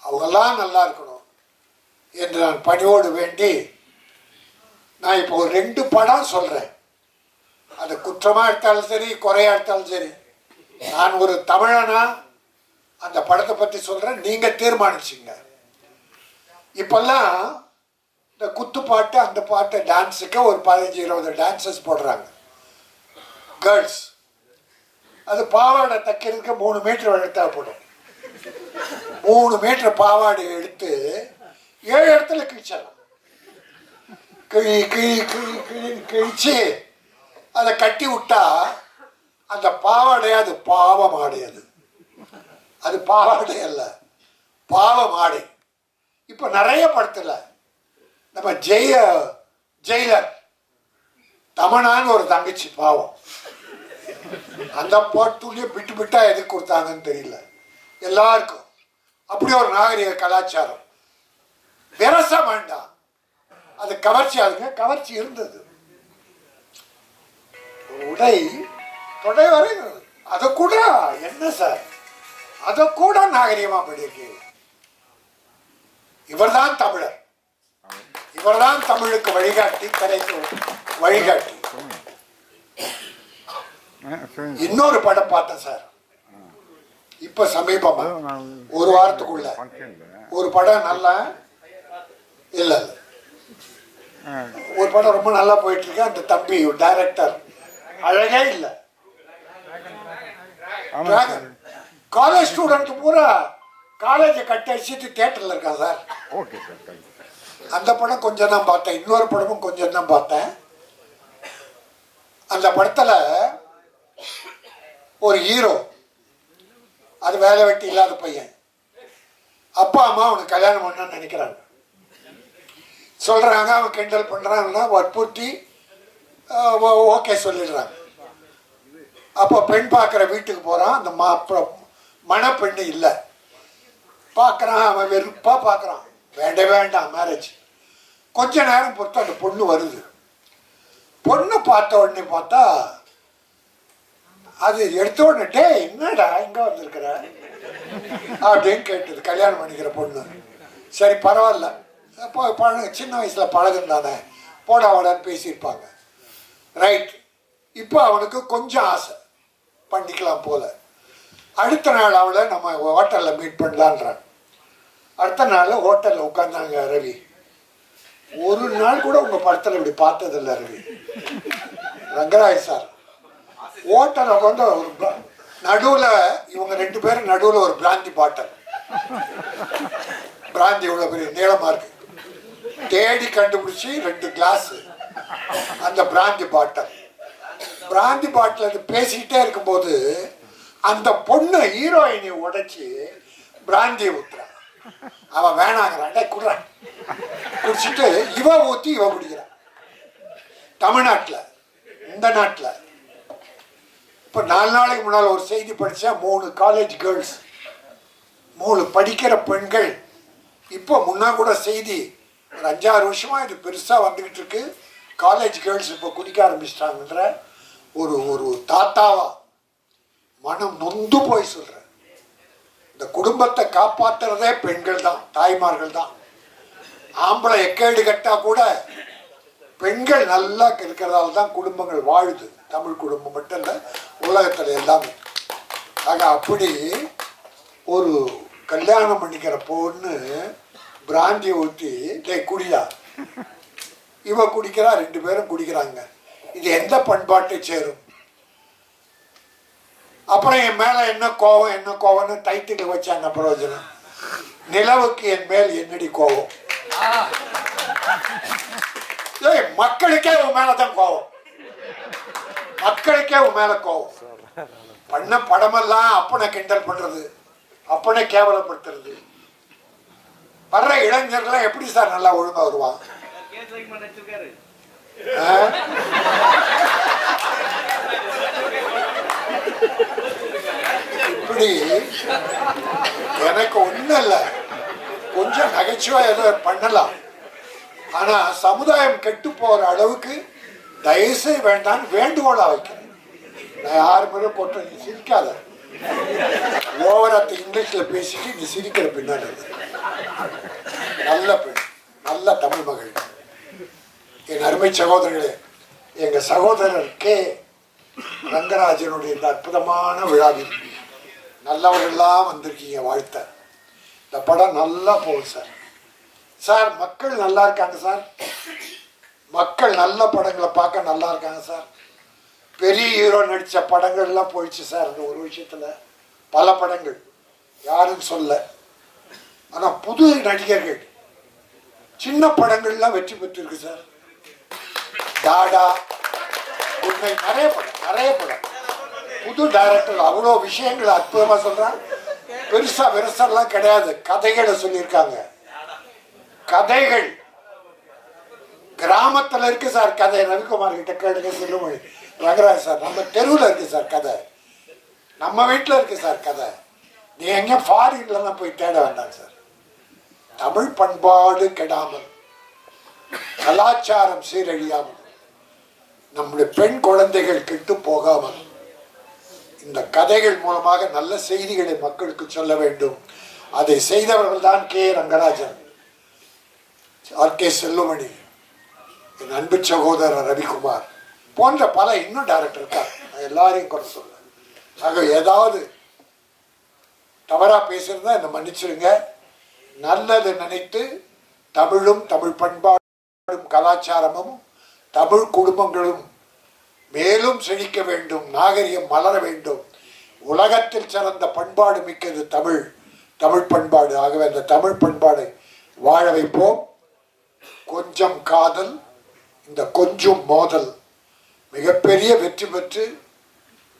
அவங்கெல்லாம் நல்லா இருக்கணும் என்று நான் பணியோடு வேண்டி நான் இப்போ ஒரு 2 படம் சொல்கிறேன். அது குற்றமாக எடுத்தாலும் சரி, குறையாக எடுத்தாலும் சரி, நான் ஒரு தமிழனா அந்த படத்தை பற்றி சொல்கிறேன், நீங்கள் தீர்மானிச்சிங்க. இப்போல்லாம் இந்த குத்துப்பாட்டு அந்த பாட்டு டான்ஸுக்கு ஒரு 15-20 டான்சஸ் போடுறாங்க கேர்ள்ஸ். அது பாவாடை தைக்கிறதுக்கு 3 மீட்டர் எடுத்தா போடும். 3 மீட்டர் பாவாடை எடுத்து 7 இடத்துல கிழிச்சிடலாம். கிழிச்சு அதை கட்டி விட்டா அந்த பாவாடை அது பாவம் ஆடையது. அது பாவாடை அல்ல, பாவம் ஆடை. இப்போ நிறைய படத்துல நம்ம ஜெயிலர் தமனான்னு ஒரு தங்கச்சி பாவம், அந்த பாட்டுலயே விட்டு விட்டா எதுக்கு கொடுத்தாங்கன்னு தெரியல எல்லாருக்கும். அப்படி ஒரு நாகரிக கலாச்சாரம். விரசம் வேண்டாம், அது கவர்ச்சி. அதுங்க கவர்ச்சி இருந்தது. உடை தொடை வரை அதை கூட என்ன சார், அதை கூட நாகரிகமா பண்ணியிருக்கீங்க. இவர்தான் தமிழர், இவர்தான் தமிழுக்கு வழிகாட்டி, கரைக்கு வழிகாட்டி. இன்னொரு படம் பார்த்தேன் சார் இப்ப சமீபமா, ஒரு வாரத்துக்குள்ள ஒரு படம் நல்லா இல்ல, ஒரு படம் ரொம்ப நல்லா போயிட்டு இருக்கு. அந்த தம்பி டைரக்டர் அழகே இல்லை. காலேஜ் ஸ்டூடெண்ட் பூரா காலேஜை கட்டி அடிச்சுட்டு தியேட்டர்ல இருக்கான் சார். அந்த படம் கொஞ்சம் தான் பார்த்தேன். இன்னொரு படமும் கொஞ்சம் தான் பார்த்தேன். அந்த படத்துல ஒரு ஹீரோ, அது வேலை வெட்டி இல்லாத பையன், அப்பா அம்மா அவனுக்கு கல்யாணம் பண்ணான்னு நினைக்கிறாங்க. சொல்றாங்க, அவன் கிண்டல் பண்றான்னா வற்புறுத்தி ஓகே சொல்லிடுறாங்க. அப்போ பெண் பார்க்குற வீட்டுக்கு போறான். அந்த மணப்பெண்ணு இல்லை. பார்க்குறான், அவன் வெறுப்பா பார்க்குறான், வேண்டாம் மேரேஜ். கொஞ்ச நேரம் பொறுத்து அந்த பொண்ணு வருது. பொண்ணு பார்த்த உடனே பார்த்தா அது எடுத்த உடனே, டே என்னடா இங்கே வந்திருக்கிற அப்படின்னு கேட்டது கல்யாணம் பண்ணிக்கிற பொண்ணு. சரி பரவாயில்ல, இப்போ சின்ன வயசில் பழகம் தானே, போடான்னு பேசியிருப்பாங்க. ரைட். இப்போ அவனுக்கு கொஞ்சம் ஆசை, பண்ணிக்கலாம் போல. அடுத்த நாள் அவளை நம்ம ஹோட்டலில் மீட் பண்ணலான்றான். அடுத்த நாள் ஹோட்டலில் உட்காந்தாங்க ரவி. ஒரு நாள் கூட உங்கள் படத்தில் இப்படி பார்த்ததில்லை ரவி. ரங்கராஜ் சார் ஹோட்டலில் உட்காந்து ஒரு நடுவில், இவங்க 2 பேரும் நடுவில் ஒரு பிராந்தி பாட்டில், பிராந்தி இவ்வளோ பெரிய நீளமாக இருக்கு, தேடி கண்டுபிடிச்சி 2 கிளாஸு அந்த பிராந்தி பாட்டில் பேசிக்கிட்டே இருக்கும்போது அந்த பொண்ணு ஹீரோயினை உடைச்சி பிராந்தியை ஊத்துறான். அவன் வேணாங்கிறான், குடுறான். குடிச்சிட்டு இவ ஊற்றி இவ குடிக்கிறான். தமிழ்நாட்டில், இந்த நாட்டில் இப்போ 4 நாளைக்கு முன்னால் ஒரு செய்தி படித்தேன். 3 காலேஜ் கேர்ள்ஸ், 3 படிக்கிற பெண்கள். இப்போ முன்னா கூட செய்தி, ஒரு 5-6 வருஷமா இது பெருசாக வந்துக்கிட்டு இருக்கு. காலேஜ் கேர்ள்ஸ் இப்போ குடிக்க ஆரம்பிச்சிட்டாங்கன்ற ஒரு தாத்தாவா மனம் நொந்து போய் சொல்கிறேன். இந்த குடும்பத்தை காப்பாற்றுறதே பெண்கள் தான், தாய்மார்கள் தான். ஆம்பளை எக்கேடு கட்டா கூட பெண்கள் நல்லா இருக்கிறதால தான் குடும்பங்கள் வாழுது. தமிழ் குடும்பம் மட்டும் இல்லை, உலகத்தில் எல்லாமே. ஆக அப்படி ஒரு கல்யாணம் பண்ணிக்கிற பொண்ணு பிராந்தியை ஊற்றி, டே குடியா, இவ குடிக்கிறா, 2 பேரும் குடிக்கிறாங்க. இது எந்த பண்பாட்டை சேரும்? அப்புறம் என் மேலே என்ன கோவம்னு டைட்டில் வச்சாங்க. பிரயோஜனம், நிலவுக்கு என் மேல் என்னடி கோவம். மக்களுக்கே உன் மேலதான் கோவம், மக்களுக்கே உன் மேல கோவம். பண்ண படமெல்லாம் அப்பனை கிண்டல் பண்றது, அப்பனை கேவலப்படுத்துறது. வர்ற இளைஞர்கள்லாம் எப்படி சார் நல்லா ஒழுங்கா வருவான்? இப்படி எனக்கு ஒன்றும் இல்லை, கொஞ்சம் நகைச்சுவை ஏதோ பண்ணலாம். ஆனால் சமுதாயம் கெட்டு போகிற அளவுக்கு தயவுசெய்து வேண்டான்னு வேண்டுகோளாக வைக்கிறேன். நான் யாரு மேலே போட்டு நீ சிரிக்காத, ஓவராத்த இங்கிலீஷில் பேசிட்டு நீ சிரிக்கிற பின்னாடி. நல்ல பெண், நல்ல தமிழ் மகள், என் அருமை சகோதரர்களே, எங்கள் சகோதரர் கே ரங்கராஜனுடைய இந்த அற்புதமான விழாவில் நல்லவர்கள்லாம் வந்திருக்கீங்க. வாழ்த்த. இந்த படம் நல்லா போகுது சார். சார் மக்கள் நல்லா இருக்காங்க சார், மக்கள் நல்ல படங்களை பார்க்க நல்லா இருக்காங்க சார். பெரிய ஹீரோ நடித்த படங்கள்லாம் போயிடுச்சு சார் இந்த ஒரு விஷயத்தில். பல படங்கள் யாரும் சொல்ல, ஆனால் புது நடிகர்கள் சின்ன படங்கள்லாம் வெற்றி பெற்றிருக்கு சார். டாடா, உண்மை, நிறைய படம் புது டைரக்டர் அவ்வளோ விஷயங்கள் அற்புதமாக சொல்கிறான். பெருசாக விரசெல்லாம் கிடையாது, கதைகளை சொல்லியிருக்காங்க. கதைகள் கிராமத்தில் இருக்கு சார் கதை. ரவிக்குமார் கிட்ட கேளுங்க, செல்லுமொழி, ரங்கராஜ் சார், நம்ம தெருவில் இருக்கு சார் கதை, நம்ம வீட்டில் இருக்கு சார் கதை. நீ எங்கே ஃபாரின்லாம் போய் தேட வேண்டாம் சார். தமிழ் பண்பாடு கெடாமல், கலாச்சாரம் சீரழியாமல், நம்முடைய பெண் குழந்தைகள் கெட்டு போகாமல் இந்த கதைகள் மூலமாக நல்ல செய்திகளை மக்களுக்கு சொல்ல வேண்டும். அதை செய்தவர்கள் தான் கே ரங்கராஜன், ஆர்.கே. செல்லுமணி, என் அன்பு சகோதரர் ரவிக்குமார் போன்ற பல இன்னும் டைரக்டர் இருக்கார். எல்லாரையும் குறை சொல்ல. ஆக ஏதாவது தவறா பேசுறதா என்னை மன்னிச்சிருங்க. நல்லது நினைத்து தமிழும் தமிழ் பண்பாடும் கலாச்சாரமும் தமிழ் குடும்பங்களும் மேலும் செழிக்க வேண்டும், நாகரிகம் மலர வேண்டும். உலகத்தில் சிறந்த பண்பாடு மிக்கது தமிழ், தமிழ் பண்பாடு. ஆகவே அந்த தமிழ் பண்பாடை வாழ வைப்போம். கொஞ்சம் காதல், இந்த கொஞ்சம் மோதல் மிகப்பெரிய வெற்றி பெற்று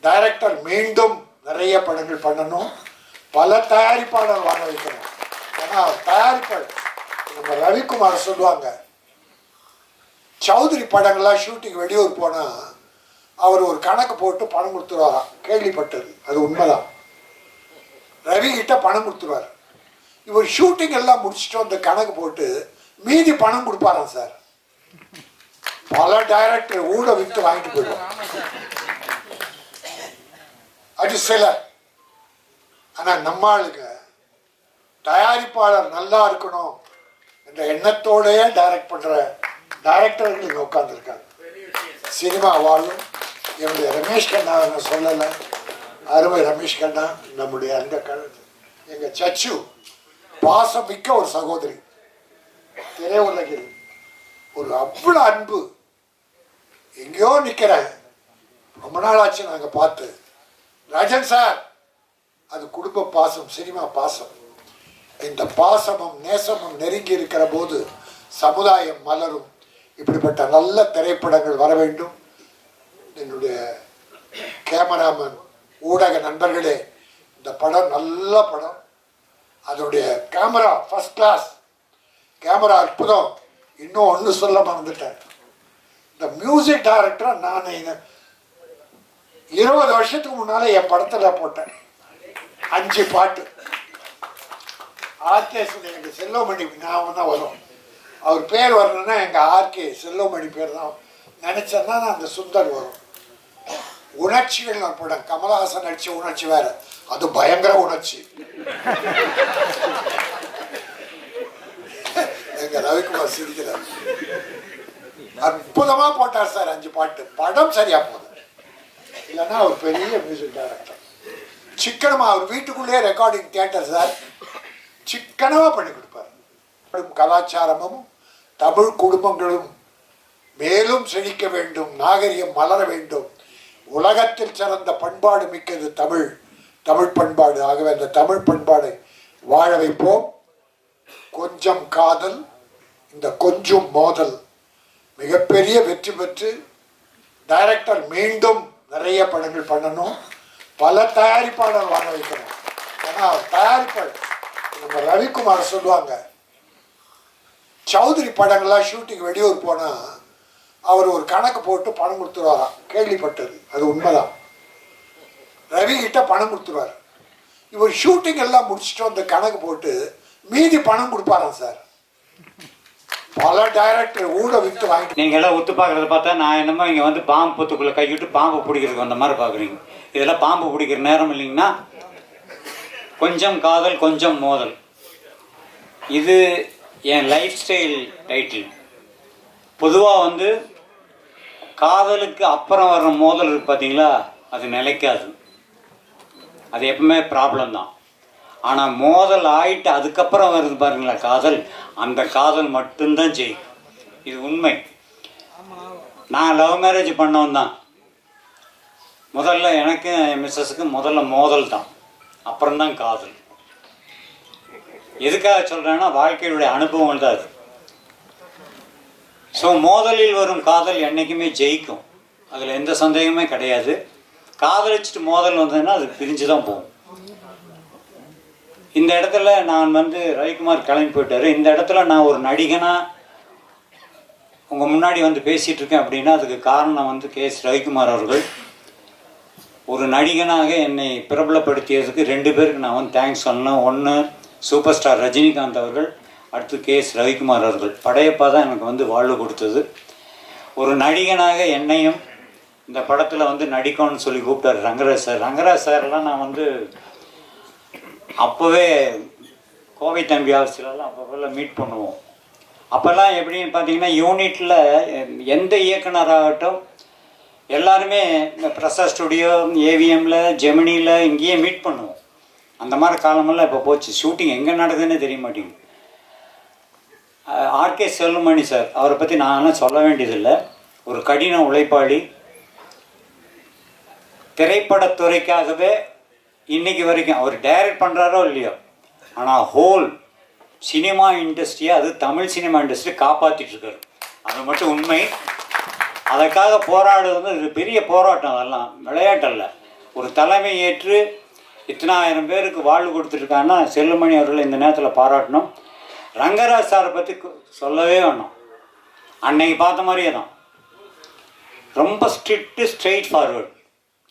டைரக்டர் மீண்டும் நிறைய படங்கள் பண்ணணும், பல தயாரிப்பாளர் வாழ வைக்கணும். ஆனால் தயாரிப்பாளர் நம்ம ரவிக்குமார் சொல்லுவாங்க, சௌத்ரி படங்கள்லாம் ஷூட்டிங் வெளியூர் போனால் அவர் ஒரு கணக்கு போட்டு பணம் கொடுத்துருவாராம். கேள்விப்பட்டது, அது உண்மைதான். ரவி கிட்ட பணம் கொடுத்துருவார். இவர் ஷூட்டிங் எல்லாம் முடிச்சுட்டு அந்த கணக்கு போட்டு மீதி பணம் கொடுப்பாராம் சார். பல டைரக்டர் ஊட வித்து வாங்கிட்டு போயிடுவார். அது சிலர். ஆனால் நம்ம ஆளுங்க தயாரிப்பாளர் நல்லா இருக்கணும் என்ற எண்ணத்தோடையே டைரக்ட் பண்ணுற டைரக்டர்கள் இங்கே உட்காந்துருக்காங்க. சினிமா வாழும். என்னுடைய ரமேஷ் கண்ணா நான் சொல்லலை, அருமை ரமேஷ் கண்ணா, நம்முடைய அந்த எங்கள் சச்சு பாசம் மிக்க ஒரு சகோதரி, திரையுலகில் ஒரு அவ்வளோ அன்பு. எங்கேயோ நிற்கிறேன், ரொம்ப நாள் ஆச்சு நாங்கள் பார்த்து. ராஜன் சார், அது குடும்ப பாசம், சினிமா பாசம். இந்த பாசமும் நேசமும் நெருங்கி இருக்கிற போது சமுதாயம் மலரும். இப்படிப்பட்ட நல்ல திரைப்படங்கள் வர வேண்டும். என்னுடைய கேமராமேன், ஊடக நண்பர்களே, இந்த படம் நல்ல படம். அதனுடைய கேமரா ஃபர்ஸ்ட் கிளாஸ், கேமரா அற்புதம். இன்னும் ஒன்று சொல்ல மறந்துட்டேன், இந்த மியூசிக் டைரக்டர் நான் 20 வருஷத்துக்கு முன்னால என் படத்தில் போட்டேன் 5 பாட்டு. ஆர்கே எனக்கு செல்வமணி ஞாபகம் தான் வரும். அவர் பேர் வரணும்னா எங்கள் ஆர்கே செல்வமணி பேர் தான் நினச்சேன்னா நான் அந்த சுந்தர் வரும். உணர்ச்சிகள் ஒரு படம், கமலஹாசன் நடிச்ச உணர்ச்சி வேற, அது பயங்கர உணர்ச்சி. எங்க ரவிக்குமார் சிரிக்கிறார். அற்புதமா போட்டார் சார் 5 பாட்டு. படம் சரியா போகுது. இல்லைன்னா அவர் பெரிய மியூசிக் டைரக்டர். சிக்கனமா அவர் வீட்டுக்குள்ளேயே ரெக்கார்டிங் தியேட்டர் சார், சிக்கனமா பண்ணி கொடுப்பார். கலாச்சாரமும் தமிழ் குடும்பங்களும் மேலும் செழிக்க வேண்டும், நாகரிகம் மலர வேண்டும். உலகத்தில் சிறந்த பண்பாடு மிக்கது தமிழ், தமிழ் பண்பாடு. ஆகவே அந்த தமிழ் பண்பாடை வாழ வைப்போம். கொஞ்சம் காதல், இந்த கொஞ்சம் மோதல் மிகப்பெரிய வெற்றி பெற்று டைரக்டர் மீண்டும் நிறைய படங்கள் பண்ணணும், பல தயாரிப்பாளர் வாழ வைக்கணும். ஆனால் தயாரிப்பாளர் நம்ம ரவிக்குமார் சொல்லுவாங்க, சௌத்ரி படங்கள்லாம் ஷூட்டிங் வெளியூர் போனால் அவர் ஒரு கணக்கு போட்டு பணம் கொடுத்துருவாராம். கேள்விப்பட்டது, அது உண்மைதான். ரவி கிட்ட பணம் கொடுத்துருவார். இவர் ஷூட்டிங் எல்லாம் முடிச்சுட்டு அந்த கணக்கு போட்டு மீதி பணம் கொடுப்பாராம் சார். பல டைரக்டர் ஊட விட்டு வாங்கிட்டு. நீங்கள் எல்லாம் ஒத்து பார்க்குறத பார்த்தா நான் என்னமோ இங்கே வந்து பாம்பு பொத்துக்குள்ளே கைவிட்டு பாம்பு பிடிக்கிறதுக்கு வந்த மாதிரி பார்க்குறீங்க. இதெல்லாம் பாம்பு பிடிக்கிற நேரம் இல்லைங்கன்னா. கொஞ்சம் காதல் கொஞ்சம் மோதல், இது என் லைஃப் ஸ்டைல் டைட்டில். பொதுவாக வந்து காதலுக்கு அப்புறம் வர்ற மோதல் இருக்கு பார்த்தீங்களா, அது நிலைக்காது, அது எப்பவுமே ப்ராப்ளம் தான். ஆனால் மோதல் ஆயிட்டு அதுக்கப்புறம் வருது பாருங்களா காதல், அந்த காதல் மட்டும்தான் ஜெயிக்கும். இது உண்மை. நான் லவ் மேரேஜ் பண்ணவன் தான். முதல்ல எனக்கு என் மிஸ்ஸஸுக்கு முதல்ல மோதல் தான், அப்புறம்தான் காதல். எதுக்காக சொல்கிறேன்னா வாழ்க்கையுடைய அனுபவங்கள் தான் அது. ஸோ மோதலில் வரும் காதல் என்றைக்குமே ஜெயிக்கும், அதில் எந்த சந்தேகமே கிடையாது. காதலிச்சுட்டு மோதல் வந்ததுன்னா அது பிரிஞ்சு தான் போகும். இந்த இடத்துல நான் வந்து ரவிக்குமார் கிளம்பி போயிட்டாரு. இந்த இடத்துல நான் ஒரு நடிகனாக உங்கள் முன்னாடி வந்து பேசிகிட்டு இருக்கேன் அப்படின்னா அதுக்கு காரணம் வந்து கே.எஸ். ரவிக்குமார் அவர்கள். ஒரு நடிகனாக என்னை பிரபலப்படுத்தியதுக்கு 2 பேருக்கு நான் வந்து தேங்க்ஸ் சொல்லணும். ஒன்று சூப்பர் ஸ்டார் ரஜினிகாந்த் அவர்கள், அடுத்து கே.எஸ். ரவிக்குமார் அவர்கள். படையப்பா தான் எனக்கு வந்து வாழ்வு கொடுத்தது. ஒரு நடிகனாக என்னையும் இந்த படத்தில் வந்து நடிக்கணும்னு சொல்லி கூப்பிட்டார் ரங்கராஜ் சார். ரங்கராஜ் சார்லாம் நான் வந்து அப்போவே கோவை தம்பி ஆஃபீஸ்லலாம் அப்போல்லாம் மீட் பண்ணுவோம். அப்போல்லாம் எப்படின்னு பார்த்தீங்கன்னா யூனிட்டில் எந்த இயக்குனராகட்டும் எல்லாருமே இந்த பிரசாத் ஸ்டுடியோ, ஏவிஎம்மில், ஜெமினியில் இங்கேயே மீட் பண்ணுவோம். அந்த மாதிரி காலமெல்லாம் இப்போ போச்சு. ஷூட்டிங் எங்கே நடக்குதுன்னு தெரிய மாட்டேங்குது. ஆர்கே செல்லுமணி சார், அவரை பற்றி நான்லாம் சொல்ல வேண்டியதில்லை. ஒரு கடின உழைப்பாளி. திரைப்படத்துறைக்காகவே இன்னைக்கு வரைக்கும் அவர் டைரக்ட் பண்ணுறாரோ இல்லையோ, ஆனால் ஹோல் சினிமா இண்டஸ்ட்ரியை, அது தமிழ் சினிமா இண்டஸ்ட்ரி காப்பாற்றிட்டு இருக்காரு. அது மட்டும் உண்மை. அதற்காக போராடுறது வந்து இது பெரிய போராட்டம். அதெல்லாம் விளையாட்டல்ல. ஒரு தலைமை ஏற்று இத்தனாயிரம் பேருக்கு வாழ்வு கொடுத்துருக்காங்கன்னா செல்லுமணி அவர்களை இந்த நேரத்தில் பாராட்டணும். ரங்கராஜ் சாரை பற்றி சொல்லவே வேணும். அன்னைக்கு பார்த்த மாதிரியே தான், ரொம்ப ஸ்ட்ரிக்ட்டு, ஸ்ட்ரெயிட் ஃபார்வர்டு.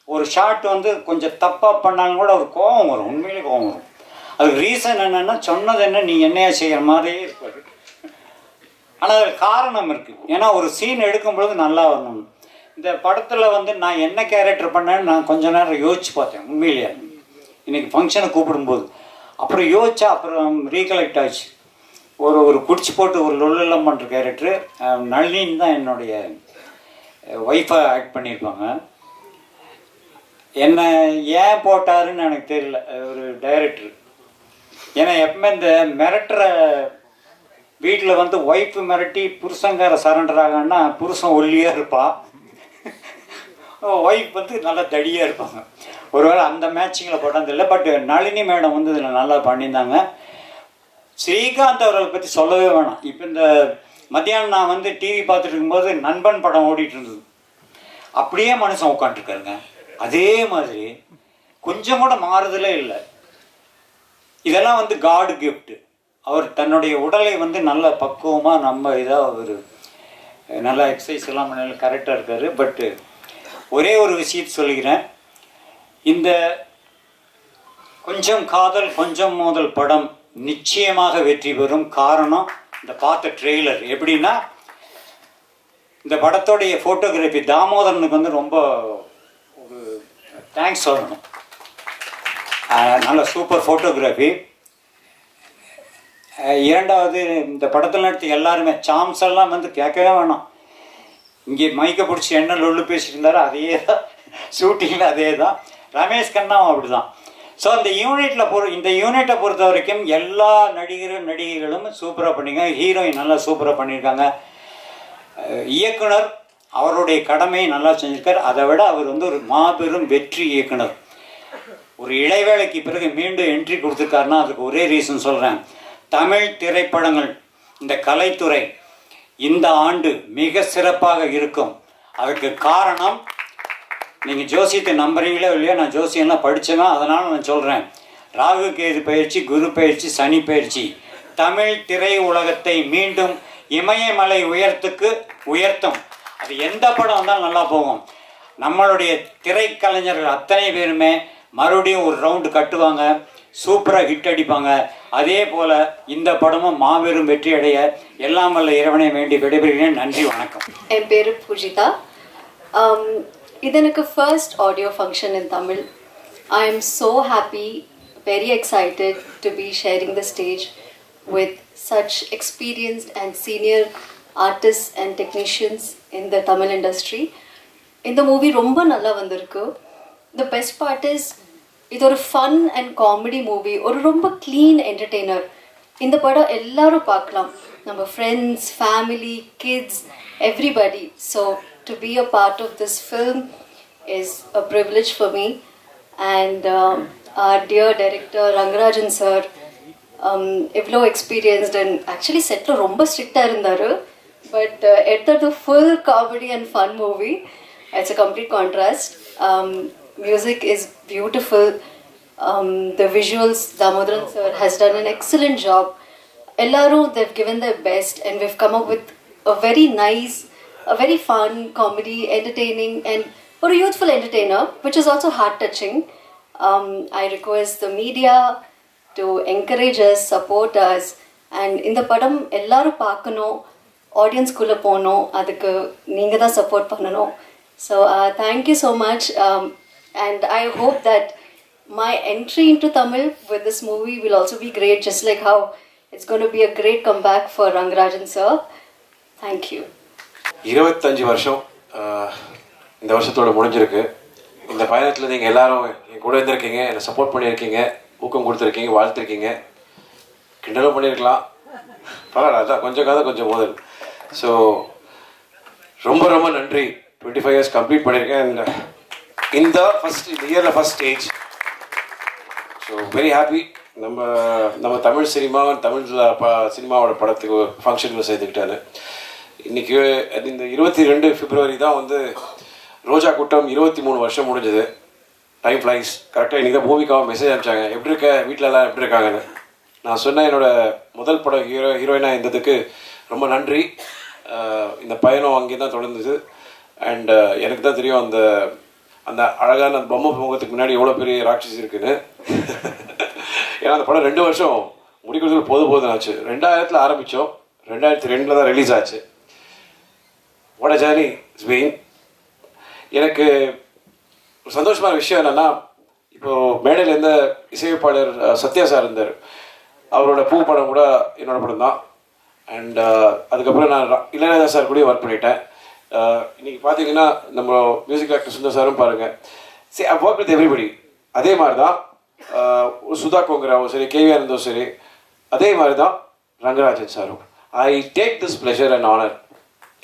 ஒரு ஷாட் வந்து கொஞ்சம் தப்பாக பண்ணாலும் கூட ஒரு கோபம் வரும், உண்மையிலே கோபம் வரும். அதுக்கு ரீசன் என்னென்னா, சொன்னது என்ன நீ என்னையா செய்கிற மாதிரியே இருப்பாரு. ஆனால் அதுக்கு காரணம் இருக்குது. ஏன்னா ஒரு சீன் எடுக்கும் பொழுது நல்லா வரணும். இந்த படத்தில் வந்து நான் என்ன கேரக்டர் பண்ணேன்னு நான் கொஞ்ச நேரம் யோசிச்சு பார்த்தேன். உண்மையிலேயே இன்றைக்கி ஃபங்க்ஷனை கூப்பிடும்போது அப்புறம் யோசிச்சா அப்புறம் ரீகலெக்ட் ஆச்சு. ஒரு குடிச்சு போட்டு ஒரு லொல்லெல்லாம் பண்ணுற கேரக்டரு நளினின்னு தான் என்னுடைய ஒய்ஃபாக ஆக்ட் பண்ணியிருப்பாங்க. என்னை ஏன் போட்டாருன்னு எனக்கு தெரியல ஒரு டைரக்டர். ஏன்னா எப்பவுமே இந்த மிரட்டுற வீட்டில் வந்து ஒய்ஃபு மிரட்டி புருஷங்கார சரண்டர் ஆகன்னா புருஷன் ஒல்லியாக இருப்பான், ஒய்ஃப் வந்து நல்லா தடியாக இருப்பாங்க. ஒருவேளை அந்த மேட்சிங்கில் போட்டது இல்லை. பட் நளினி மேடம் வந்து இதில் நல்லா பண்ணியிருந்தாங்க. ஸ்ரீகாந்த் அவர்களை பற்றி சொல்லவே வேணாம். இப்போ இந்த மத்தியானம் நான் வந்து டிவி பார்த்துட்டு இருக்கும்போது நண்பன் படம் ஓடிட்டு இருந்தது. அப்படியே மனுஷன் உட்காந்துருக்காருங்க. அதே மாதிரி கொஞ்சம் கூட மாறுதலே இல்லை. இதெல்லாம் வந்து காடு கிஃப்ட். அவர் தன்னுடைய உடலை வந்து நல்ல பக்குவமாக நம்ம இதாக ஒரு நல்லா எக்ஸசைஸ் எல்லாம் பண்ண கரெக்டாக இருக்கார். பட்டு ஒரே ஒரு விஷயத்தை சொல்லிக்கிறேன். இந்த கொஞ்சம் காதல் கொஞ்சம் மோதல் படம் நிச்சயமாக வெற்றி பெறும். காரணம் இந்த பார்த்த ட்ரெய்லர். எப்படின்னா இந்த படத்தோடைய ஃபோட்டோகிராஃபி தாமோதரனுக்கு வந்து ரொம்ப ஒரு தேங்க்ஸ் சொல்லணும். நல்ல சூப்பர் ஃபோட்டோகிராஃபி. இரண்டாவது இந்த படத்தில் நடித்த எல்லாருமே சாம்ஸ் எல்லாம் வந்து கேட்கவே வேணாம். இங்கே மைக்கை பிடிச்சி என்ன லொல்லு பேசிட்டு இருந்தாரோ அதே தான் ஷூட்டிங்கில், அதே தான். ரமேஷ் கண்ணாவும் அப்படி தான். ஸோ இந்த யூனிட்டை பொறுத்த வரைக்கும் எல்லா நடிகைகளும் சூப்பராக பண்ணியிருக்காங்க. ஹீரோயின் நல்லா சூப்பராக பண்ணியிருக்காங்க. இயக்குனர் அவருடைய கடமையை நல்லா செஞ்சுருக்கார். அதை விட அவர் வந்து ஒரு மாபெரும் வெற்றி இயக்குனர். ஒரு இடைவேளைக்கு பிறகு மீண்டும் என்ட்ரி கொடுத்துருக்காருன்னா அதுக்கு ஒரே ரீசன் சொல்கிறேன். தமிழ் திரைப்படங்கள், இந்த கலைத்துறை இந்த ஆண்டு மிக சிறப்பாக இருக்கும். அதுக்கு காரணம், நீங்கள் ஜோசியத்தை நம்புறீங்களோ இல்லையோ, நான் ஜோசியம்லாம் படித்தேன்னா அதனால் நான் சொல்கிறேன். ராகு கேது பயிற்சி, குரு பயிற்சி, சனி பயிற்சி தமிழ் திரை உலகத்தை மீண்டும் இமயமலை உயர்த்தும். அது எந்த படம் வந்தாலும் நல்லா போகும். நம்மளுடைய திரைக்கலைஞர்கள் அத்தனை பேருமே மறுபடியும் ஒரு ரவுண்டு கட்டுவாங்க, சூப்பராக ஹிட் அடிப்பாங்க. அதே போல் இந்த படமும் மாபெரும் வெற்றி அடைய எல்லாம் வல்ல இறைவனை வேண்டி விடைபெறுகிறேன். நன்றி, வணக்கம். என் பேர் பூஜிதா. இது எனக்கு first audio function in Tamil. I am so happy, very excited to be sharing the stage with such experienced and senior artists and technicians in the Tamil industry. இந்த மூவி ரொம்ப நல்லா வந்திருக்கு. The best part is இது ஒரு fun and comedy movie, ஒரு ரொம்ப clean entertainer. இந்த படம் எல்லாரும் பார்க்கலாம், நம்ம friends, family, kids, everybody. So to be a part of this film is a privilege for me. And our dear director Rangarajan sir, evlo experienced and actually set lo romba strict ah irundaru, but the full comedy and fun movie. It's a complete contrast. Music is beautiful. The visuals, Damodaran sir has done an excellent job. Ellaru, they've given their best and we've come up with a very nice, a very fun comedy, entertaining and for a youthful entertainer, which is also heart touching. I request the media to encourage us, support us, and in the padam ellaru paakano, audience kulla pono, adukku neenga da support pannano. So thank you so much, and I hope that my entry into Tamil with this movie will also be great, just like how it's going to be a great comeback for Rangarajan sir. Thank you. 25 வருஷம் இந்த வருஷத்தோட முடிஞ்சிருக்கு. இந்த பயணத்தில் நீங்கள் எல்லாரும் என் கூட இருந்திருக்கீங்க, என்னை சப்போர்ட் பண்ணியிருக்கீங்க, ஊக்கம் கொடுத்துருக்கீங்க, வாழ்த்துருக்கீங்க, கிண்டலும் பண்ணியிருக்கலாம், பரவாயில்ல, அதான் கொஞ்சம் கதை கொஞ்சம் மோதல். ஸோ ரொம்ப ரொம்ப நன்றி. 25 இயர்ஸ் கம்ப்ளீட் பண்ணியிருக்கேன் அண்ட் இந்த இயரில் first stage. So very happy. நம்ம தமிழ் சினிமா, தமிழ் சினிமாவோட படத்துக்கு ஃபங்க்ஷனுக்கு சேர்த்துக்கிட்டாரு. இன்றைக்கி இந்த 22 பிப்ரவரி தான் வந்து ரோஜா கூட்டம் 23 வருஷம் முடிஞ்சது. Time flies. கரெக்டாக இன்றைக்கி தான் பூமிக்காவும் மெசேஜ் அனுப்பிச்சாங்க, எப்படி இருக்க, வீட்டிலலாம் எப்படி இருக்காங்கன்னு. நான் சொன்னேன் என்னோடய முதல் படம் ஹீரோயினாக இருந்ததுக்கு ரொம்ப நன்றி. இந்த பயணம் அங்கே தான் தொடர்ந்தது. அண்ட் எனக்கு தான் தெரியும் அந்த அந்த அழகான அந்த பொம்மை முகத்துக்கு முன்னாடி எவ்வளோ பெரிய ராட்சசி இருக்குன்னு. ஏன்னா அந்த படம் 2 வருஷம் முடிக்கிறதுக்கு போதும் ஆச்சு. 2000 ஆரம்பித்தோம், 2002 தான் ரிலீஸ் ஆச்சு. What a journey it's been. எனக்கு ஒரு சந்தோஷமான விஷயம் என்னென்னா, இப்போது மேடையில் இருந்த இசையமைப்பாளர் சத்யா சார் இருந்தார். அவரோட பூ படம் கூட என்னோடய படம் தான். அண்ட் அதுக்கப்புறம் நான் இளையராஜா சார் கூட ஒர்க் பண்ணிட்டேன். இன்றைக்கி பார்த்தீங்கன்னா நம்ம மியூசிக் டைரக்டர் சுந்தர் சாரும் பாருங்கள். சரி, ஐ ஒர்க் வித் எவ்ரிபடி. அதே மாதிரி தான் சுதா கோங்கராவும் சரி, கேவிஆர் இருந்தோம் சரி, அதே மாதிரி தான் ரங்கராஜன் சாரும். I take this pleasure and honour.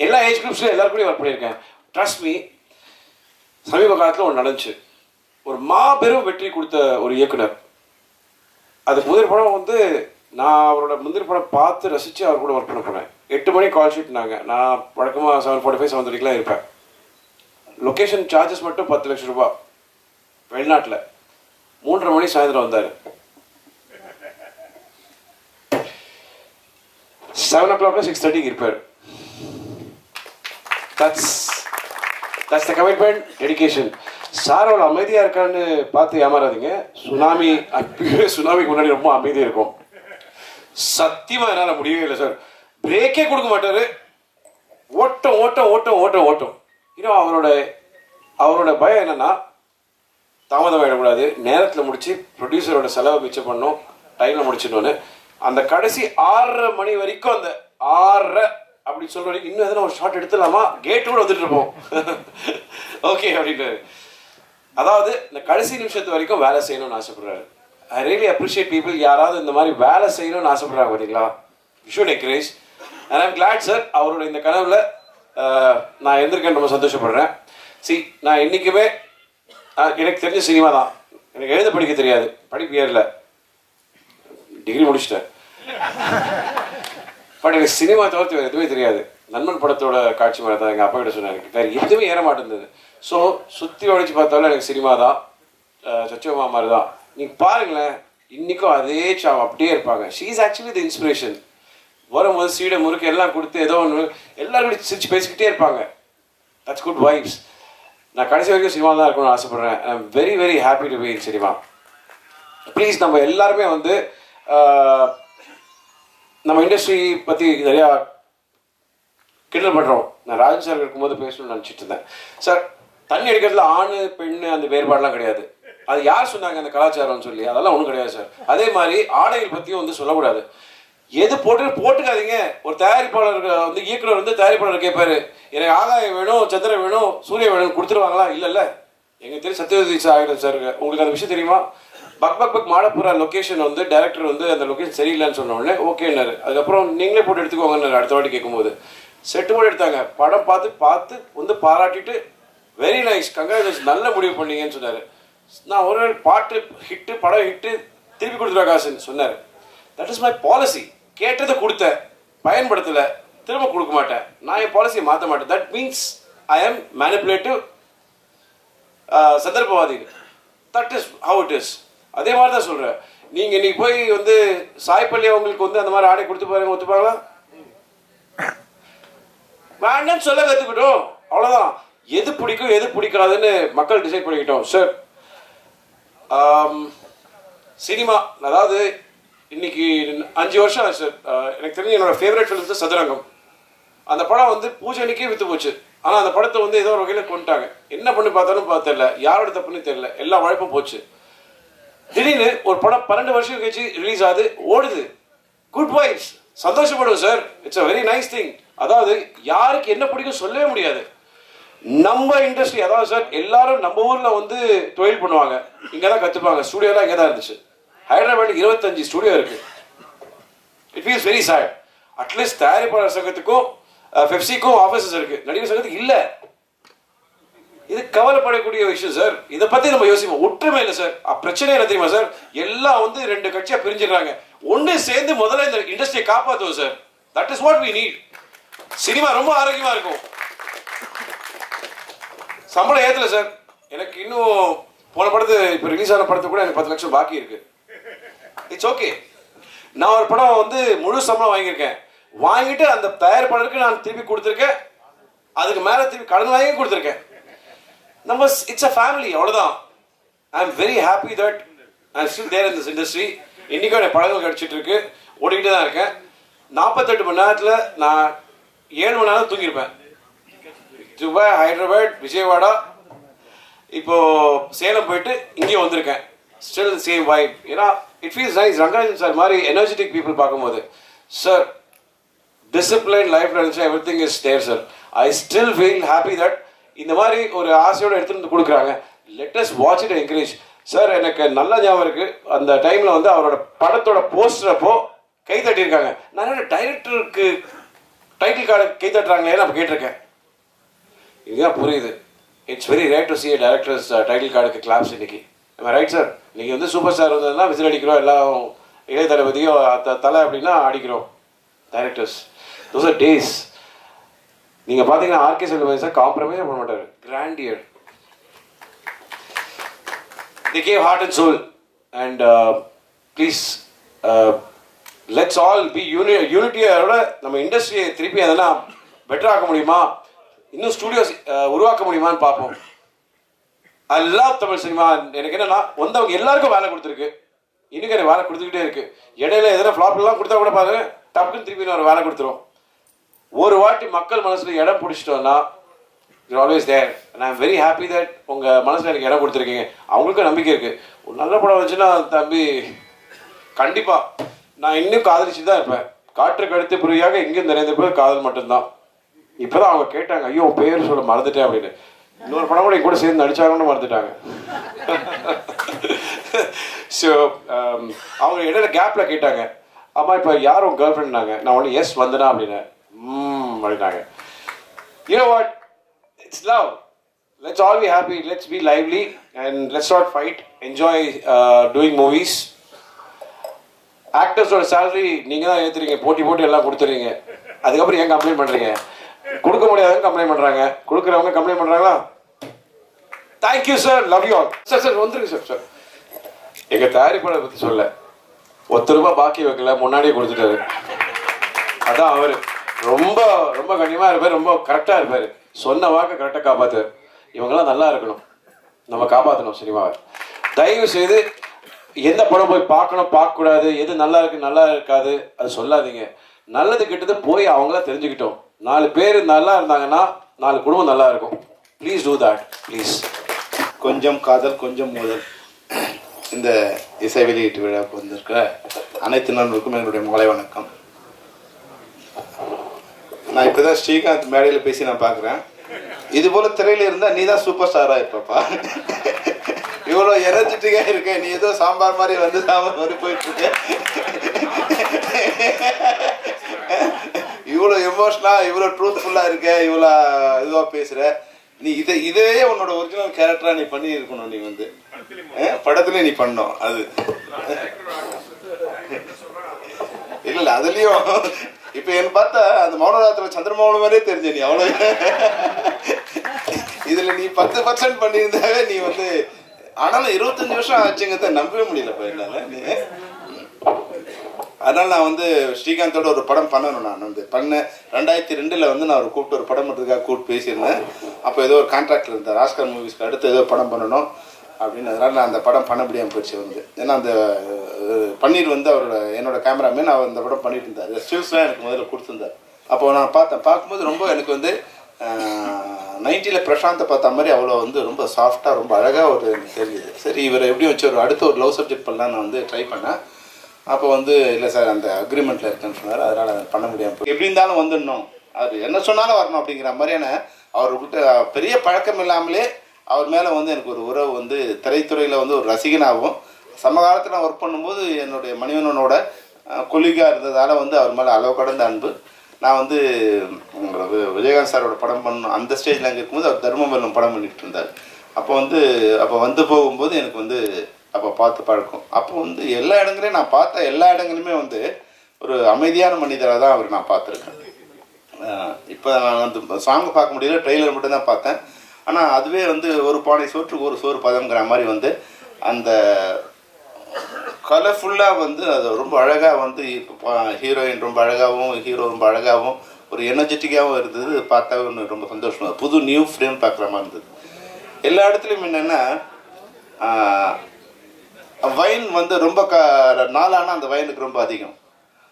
எல்லா ஏஜ் குரூப்ஸ்லையும் எல்லாரும் கூட ஒர்க் பண்ணியிருக்கேன். Trust me. சமீப காலத்தில் ஒன்று நடந்துச்சு. ஒரு மாபெரும் வெற்றி கொடுத்த ஒரு இயக்குனர். அது முதல் படம் வந்து நான் அவரோட முதல் படம் பார்த்து ரசித்து அவர் கூட ஒர்க் பண்ண போனேன். 8 மணி கால் ஷீட்னாங்க. நான் வழக்கமாக 7:45 7:30 இருப்பேன். லொக்கேஷன் சார்ஜஸ் மட்டும் 10 லட்சம் ரூபாய். வெளிநாட்டில் 3:30 மணி சாயந்தரம் வந்தார். 7 o'clock 6:30 இருப்பார். That's the commitment, dedication. Sir அவ்வளோ அமைதியாக இருக்கான்னு பார்த்து ஏமாறாதீங்க. சுனாமிக்கு முன்னாடி ரொம்ப அமைதியாக இருக்கும். சத்தியமாக என்னால் முடியவே இல்லை சார். பிரேக்கே கொடுக்க மாட்டார். ஓட்டம் ஓட்டம் ஓட்டம் ஓட்டம் ஓட்டம். இன்னும் அவரோட பயம் என்னென்னா, தாமதம் ஆகிடக்கூடாது, நேரத்தில் முடித்து ப்ரொடியூசரோட செலவை மிச்சம் பண்ணணும், டைமில் முடிச்சிடணுன்னு. அந்த கடைசி 6:30 மணி வரைக்கும், அந்த 6:30 அப்படி சொல்ற வரைக்கும் இன்னும் எதனா ஒரு ஷார்ட் எடுத்துடலாமா, கேட்டு கூட வந்துட்டு இருப்போம். ஓகே அப்படின்ட்டு. அதாவது இந்த கடைசி நிமிஷத்து வரைக்கும் வேலை செய்யணும்னு ஆசைப்படுறாரு. I really appreciate people. யாராவது இந்த மாதிரி வேலை செய்யணும்னு ஆசைப்படுறாங்க பார்த்தீங்களா? You should encourage. And I'm glad sir, அவரோட இந்த கனவுல நான் இருந்திருக்கேன். ரொம்ப சந்தோஷப்படுறேன். நான் என்றைக்குமே எனக்கு தெரிஞ்ச சினிமா தான். எனக்கு எழுத படிக்க தெரியாது, படிப்பு ஏறல, டிகிரி முடிச்சிட்டேன். பட் எனக்கு சினிமா தவிர்த்து வேறு எதுவுமே தெரியாது. நண்பன் படத்தோட காட்சி மாதிரி தான் எங்கள் அப்பா கிட்ட சொன்னாங்க. வேறு எதுவுமே ஏற மாட்டேங்குது. ஸோ சுற்றி உடைச்சு பார்த்தாலும் எனக்கு சினிமா தான், சச்சோமா மாதிரி தான். நீங்கள் பாருங்களேன், இன்றைக்கும் அதே அப்படியே இருப்பாங்க. She is actually the inspiration. வரும்போது சீடை முறுக்கு எல்லாம் கொடுத்து ஏதோ ஒன்று எல்லாரும் சிரிச்சு பேசிக்கிட்டே இருப்பாங்க. That's good vibes. நான் கடைசி வரைக்கும் சினிமா தான் இருக்கணும்னு ஆசைப்பட்றேன். I am very very happy to be in cinema. Please நம்ம எல்லாருமே வந்து நம்ம இண்டஸ்ட்ரி பற்றி நிறையா கிண்டல் பண்ணுறோம். நான் ராஜன் சார் இருக்கும்போது பேசணும்னு நினச்சிட்டு இருந்தேன். சார், தண்ணி அடிக்கிறதுல ஆண் பெண் அந்த வேறுபாடெலாம் கிடையாது. அது யார் சொன்னாங்க அந்த கலாச்சாரம்னு சொல்லி? அதெல்லாம் ஒன்றும் கிடையாது சார். அதே மாதிரி ஆடைகள் பற்றியும் வந்து சொல்லக்கூடாது. எது போட்டுக்காதீங்க. ஒரு தயாரிப்பாளர் வந்து இயக்குனர் வந்து தயாரிப்பாளர் கேட்பாரு, எனக்கு ஆகாயம் வேணும், சந்திரன் வேணும், சூரியன் வேணும், கொடுத்துருவாங்களா? இல்லைல்ல. எங்களுக்கு தெரியும் சத்யவதி சார் சார், உங்களுக்கு அந்த விஷயம் தெரியுமா? பக் பக் பக் மாடப்புறா லொக்கேஷன் வந்து டைரக்டர் வந்து அந்த லொக்கேஷன் சரியில்லைன்னு சொன்ன உடனே ஓகேன்னாரு. அதுக்கப்புறம் நீங்களே போட்டு எடுத்துக்கோங்கன்னு அடுத்த வாட்டி கேட்கும்போது செட்டு கூட எடுத்தாங்க. படம் பார்த்து வந்து பாராட்டிட்டு வெரி நைஸ், கங்க்ராச்சுலேஷன், நல்ல முடிவு பண்ணீங்கன்னு சொன்னார். நான் ஒரு பாட்டு ஹிட்டு, படம் ஹிட்டு, திருப்பி கொடுத்துருவா காசுன்னு சொன்னார். That is my policy. கேட்டதை கொடுத்தேன், பயன்படுத்தலை, திரும்ப கொடுக்க மாட்டேன். நான் என் பாலிசியை மாற்ற மாட்டேன். That means I am manipulative, சந்தர்ப்பவாதி. That is how it is. அதே மாதிரி தான் சொல்கிறேன். நீங்கள் இன்னைக்கு போய் வந்து சாய்பள்ளி அவங்களுக்கு வந்து அந்த மாதிரி ஆடை கொடுத்து பாருங்க, ஒத்துப்பாங்களா? வேண்டாம்னு சொல்ல கற்றுக்கிட்டோம், அவ்வளோதான். எது பிடிக்கும் எது பிடிக்காதுன்னு மக்கள் டிசைட் பண்ணிக்கிட்டோம் சார். சினிமா அதாவது இன்னைக்கு 5 வருஷம் ஆச்சு சார். எனக்கு தெரிஞ்சு என்னோட ஃபேவரட் ஃபிலிம் வந்து சதுரங்கம். அந்த படம் வந்து பூஜை அன்னைக்கே விற்று போச்சு. ஆனால் அந்த படத்தை வந்து ஏதோ ஒரு வகையில் கொண்டுட்டாங்க. என்ன பண்ணி பார்த்தாலும் தெரியல, யாரோட தப்புன்னு தெரியல, எல்லா உழைப்பும் போச்சு. திடீர்னு ஒரு படம் 12 வருஷம் கழிச்சு ரிலீஸ் ஆகுது, ஓடுது. குட் வைப்ஸ், சந்தோஷப்படுவோம் sir. It's a very nice thing. அதாவது யாருக்கு என்ன பிடிக்கும் சொல்லவே முடியாது. நம்ம இண்டஸ்ட்ரி அதாவது சார், எல்லாரும் நம்ம ஊரில் வந்து தொழில் பண்ணுவாங்க, இங்கே தான் கற்றுப்பாங்க. ஸ்டுடியோலாம் இங்கே தான் இருந்துச்சு. ஹைதராபாத் 25 ஸ்டுடியோ இருக்கு. It feels very sad. At least தயாரிப்பாளர் சங்கத்துக்கும் பெப்சிக்கும் ஆஃபீஸஸ் இருக்கு, நடிகர் சங்கத்துக்கு இல்லை. இது கவலைப்படக்கூடிய விஷயம் சார். இதை பற்றி நம்ம யோசிப்போம். ஒற்றுமை இல்லை சார். பிரச்சனை என்ன தெரியுமா சார்? எல்லாம் வந்து 2 கட்சியாக பிரிஞ்சிடறாங்க. ஒன்று சேர்ந்து முதல்ல இந்த இண்டஸ்ட்ரியை காப்பாற்றுவோம் sir. That is what we need. Cinema ரொம்ப ஆரோக்கியமாக இருக்கும். சம்பளம் ஏற்றல சார். எனக்கு இன்னும் போன படத்து இப்போ ரிலீஸ் ஆன படத்து கூட எனக்கு 10 லட்சம் பாக்கி இருக்கு. It's okay. நான் ஒரு படம் வந்து முழு சம்பளம் வாங்கியிருக்கேன். வாங்கிட்டு அந்த தயாரிப்பாளருக்கு நான் திருப்பி கொடுத்துருக்கேன். அதுக்கு மேலே திருப்பி கடன் வாங்கி கொடுத்துருக்கேன். நம்ம இட்ஸ் அ ஃபேமிலி, அவ்வளோதான். I am very happy that I am still there in this industry. இன்றைக்கும் எனக்கு படங்கள் கிடச்சிட்டு இருக்கு, ஓடிக்கிட்டே தான் இருக்கேன். 48 மணி நேரத்தில் நான் 7 மணி நேரம் தூங்கியிருப்பேன். துபாய், ஹைதராபாத், விஜயவாடா, இப்போ சேலம் போயிட்டு இங்கே வந்திருக்கேன். Still same vibe. ஏன்னா it feels nice. Rangarajan sir மாதிரி எனர்ஜெட்டிக் பீப்புள் பார்க்கும்போது சார், டிசிப்ளின் லைஃப்ல இருந்துச்சு, everything is there sir. I still feel happy that இந்த மாதிரி ஒரு ஆசையோடு எடுத்துகிட்டு வந்து கொடுக்குறாங்க. Let us watch it, encourage sir. எனக்கு நல்ல ஞாபகம் இருக்குது, அந்த டைமில் வந்து அவரோட படத்தோட போஸ்டர் அப்போ கை தட்டியிருக்காங்க. நான் டைரக்டருக்கு டைட்டில் கார்டு கை தட்டுறாங்களேன்னு அப்போ கேட்டிருக்கேன். இதுதான் புரியுது. It's very rare to C a director's title கார்டுக்கு கிளாப்ஸ் இன்னைக்கு. Right sir? இன்னைக்கு வந்து சூப்பர் ஸ்டார் வந்ததுன்னா விசில் அடிக்கிறோம், எல்லாம் இளைய தளபதியோ தலை அப்படின்னா அடிக்கிறோம். Directors, those are days. நீங்கள் பார்த்தீங்கன்னா ஆர்கே செல்வராஜ் சார் காம்ப்ரமைஸே பண்ண மாட்டார். Grandeur. They gave heart and soul. And please, let's all be unity-யோட நம்ம இண்டஸ்ட்ரியை திருப்பி அதெல்லாம் பெட்டர் ஆக்க முடியுமா, இன்னும் ஸ்டூடியோஸ் உருவாக்க முடியுமான்னு பார்ப்போம். I love Tamil cinema. எனக்கு என்னன்னா வந்தவங்க எல்லாருக்கும் வேலை கொடுத்துருக்கு, இன்னைக்கு எனக்கு வேலை கொடுத்துக்கிட்டே இருக்கு. இடையில எதனா ஃப்ளாப்லாம் கொடுத்தா கூட பாருங்க, டப்புன்னு திருப்பி ஒரு வேலை கொடுத்துரும். ஒரு வாட்டி மக்கள் மனசில் இடம் பிடிச்சிட்டோன்னா you're always there. And I'm very happy that உங்கள் மனசில் எனக்கு இடம் கொடுத்துருக்கீங்க. அவங்களுக்கும் நம்பிக்கை இருக்குது. ஒரு நல்ல படம் வந்துச்சுன்னா தம்பி கண்டிப்பாக நான் இன்னும் காதலிச்சு தான் இருப்பேன். காற்றுக்கு அடுத்து புரியாக இங்கேயும் நிறைந்த பேர் காதல் மட்டும்தான். இப்போ தான் அவங்க கேட்டாங்க, ஐயோ பேர் சொல்ல மறந்துட்டேன் அப்படின்னு. இன்னொரு படம் கூட கூட சேர்ந்து நடிச்சாங்கன்னு மறந்துட்டாங்க. ஸோ அவங்க இடையில கேப்பில் கேட்டாங்க, அம்மா இப்போ யார் உங்கள் கேர்ள் ஃப்ரெண்ட்னாங்க. நான் ஒன்று எஸ் வந்தனா அப்படின்னு அப்படின்னாங்க. You know what? It's love. Let's all be happy. Let's be lively and let's not fight. Enjoy doing movies. ஆக்டர்ஸோட சேலரி நீங்கள் தான் ஏற்றுறீங்க, போட்டி எல்லாம் கொடுத்துறீங்க. அதுக்கப்புறம் ஏன் கம்ப்ளைண்ட் பண்ணுறீங்க? கொடுக்க முடியாதவங்க கம்ப்ளைண்ட் பண்ணுறாங்க, கொடுக்குறவங்க கம்ப்ளைண்ட் பண்ணுறாங்களா? Thank you sir, love you all. Sir வந்துருங்க சார். எங்கள் தயாரிப்பாளர் பற்றி சொல்ல, ₹1 பாக்கி வைக்கல, முன்னாடியே கொடுத்துட்டாரு. அதான் அவர் ரொம்ப ரொம்ப கண்ணியமாக இருப்பார், ரொம்ப கரெக்டாக இருப்பார். சொன்ன வாக்கை கரெக்டாக காப்பாற்றுவார். இவங்கெல்லாம் நல்லா இருக்கணும், நம்ம காப்பாற்றணும் சினிமாவை. தயவு செய்து எந்த படம் போய் பார்க்கணும் பார்க்கக்கூடாது, எது நல்லா இருக்கு நல்லா இருக்காது அது சொல்லாதீங்க. நல்லது கெட்டது போய் அவங்களாம் தெரிஞ்சுக்கிட்டோம். 4 பேர் நல்லா இருந்தாங்கன்னா 4 குடும்பம் நல்லா இருக்கும். Please do that please. கொஞ்சம் காதல் கொஞ்சம் மோதல் இந்த இசை வெளியீட்டு விழாவுக்கு வந்திருக்கிற அனைத்து நண்பர்களுக்கும் எங்களுடைய மாலை வணக்கம். நான் இப்போ தான் ஸ்ரீகாந்த் மேடையில் பேசி நான் பார்க்குறேன். இது போல் திரையில் இருந்தால் நீ தான் சூப்பர் ஸ்டாராக இருப்பப்பா. இவ்வளோ எனர்ஜெட்டிக்காக இருக்க, நீ ஏதோ சாம்பார் மாதிரி வந்து சாம்பார் மாதிரி போயிட்டுருக்க. இவ்வளோ எமோஷனாக இவ்வளோ ட்ரூத்ஃபுல்லாக இருக்க, இவ்வளோ இதுவாக பேசுகிற. நீ இதே உன்னோட ஒரிஜினல் கேரக்டராக நீ பண்ணி இருக்கணும். நீ வந்து படத்துலேயே நீ பண்ணோம். அது இல்லை அதுலேயும் இப்போ என்ன பார்த்தா அந்த மௌனராத்திரில் சந்திரமௌன மாதிரியே தெரிஞ்ச நீ அவ்வளோ. இதில் நீ 10% பண்ணியிருந்தாவே நீ வந்து. ஆனாலும் 25 வருஷம் ஆச்சுங்கிறத நம்பவே முடியலப்பா என்னால். நீ அதனால் நான் வந்து ஸ்ரீகாந்தோட ஒரு படம் பண்ணணும். நான் வந்து பண்ணேன் 2002 வந்து நான் ஒரு கூப்பிட்டு ஒரு படம் பண்ணுறதுக்காக கூப்பிட்டு பேசியிருந்தேன். அப்போ ஏதோ ஒரு கான்ட்ராக்டில் இருந்தேன், ஆஸ்கர் மூவிஸ்க்கு அடுத்து ஏதோ படம் பண்ணணும் அப்படின்னு. அதனால் நான் அந்த படம் பண்ண முடியாமல் போயிடுச்சு வந்து. ஏன்னா அந்த பன்னீர் வந்து அவரோட என்னோட கேமராமேன் அவர் அந்த படம் பண்ணிட்டு இருந்தார். ஸ்டில்ஸ்லாம் எனக்கு முதல்ல கொடுத்துருந்தார். அப்போ நான் பார்க்கும்போது ரொம்ப எனக்கு வந்து 90ல் பிரசாந்தை பார்த்த மாதிரி அவ்வளோ வந்து ரொம்ப சாஃப்டாக ரொம்ப அழகாக ஒரு தெரியுது. சரி இவரை எப்படி வச்சு அடுத்த ஒரு லவ் சப்ஜெக்ட் பண்ணலாம் நான் வந்து ட்ரை பண்ணேன். அப்போ வந்து இல்லை சார் அந்த அக்ரிமெண்ட்டில் இருக்குன்னு சொன்னார். அதனால் அதை பண்ண முடியாமல் எப்படி இருந்தாலும் வந்துடணும், அது என்ன சொன்னாலும் வரணும் அப்படிங்கிற மாதிரியான அவர்கிட்ட பெரிய பழக்கம் இல்லாமலே அவர் மேலே வந்து எனக்கு ஒரு உறவு வந்து திரைத்துறையில் வந்து ஒரு ரசிகனாகவும் சமகாலத்தில் நான் ஒர்க் பண்ணும்போது என்னுடைய மணிவண்ணனோட கொலிகாக இருந்ததால் வந்து அவர் மேலே அளவு கடந்த அன்பு. நான் வந்து விஜயகாந்த் சாரோட படம் பண்ணணும் அந்த ஸ்டேஜில் அங்கே இருக்கும்போது அவர் தர்மவல்லம் படம் பண்ணிகிட்டு இருந்தார். அப்போ வந்து போகும்போது எனக்கு வந்து அப்போ பார்த்து பழக்கம். அப்போ வந்து எல்லா இடங்களையும் நான் பார்த்த எல்லா இடங்களுமே வந்து ஒரு அமைதியான மனிதராக தான் அவர் நான் பார்த்துருக்கேன். இப்போ நான் வந்து சாங் பார்க்க முடியல, ட்ரெய்லர் மட்டும் தான் பார்த்தேன். ஆனால் அதுவே வந்து ஒரு பானை சோற்றுக்கு ஒரு சோறு பதங்கிற மாதிரி வந்து அந்த கலர்ஃபுல்லாக வந்து அது ரொம்ப அழகாக வந்து இப்போ ஹீரோயின் ரொம்ப அழகாகவும் ஹீரோ ரொம்ப அழகாகவும் ஒரு எனர்ஜெட்டிக்காகவும் இருந்தது. பார்த்தா ஒன்று ரொம்ப சந்தோஷமாக புது நியூ ஃப்ரேம் பார்க்குற மாதிரி இருந்தது. எல்லா இடத்துலையும் என்னென்னா வைன் வந்து ரொம்ப நாளானால் அந்த வைனுக்கு ரொம்ப அதிகம்.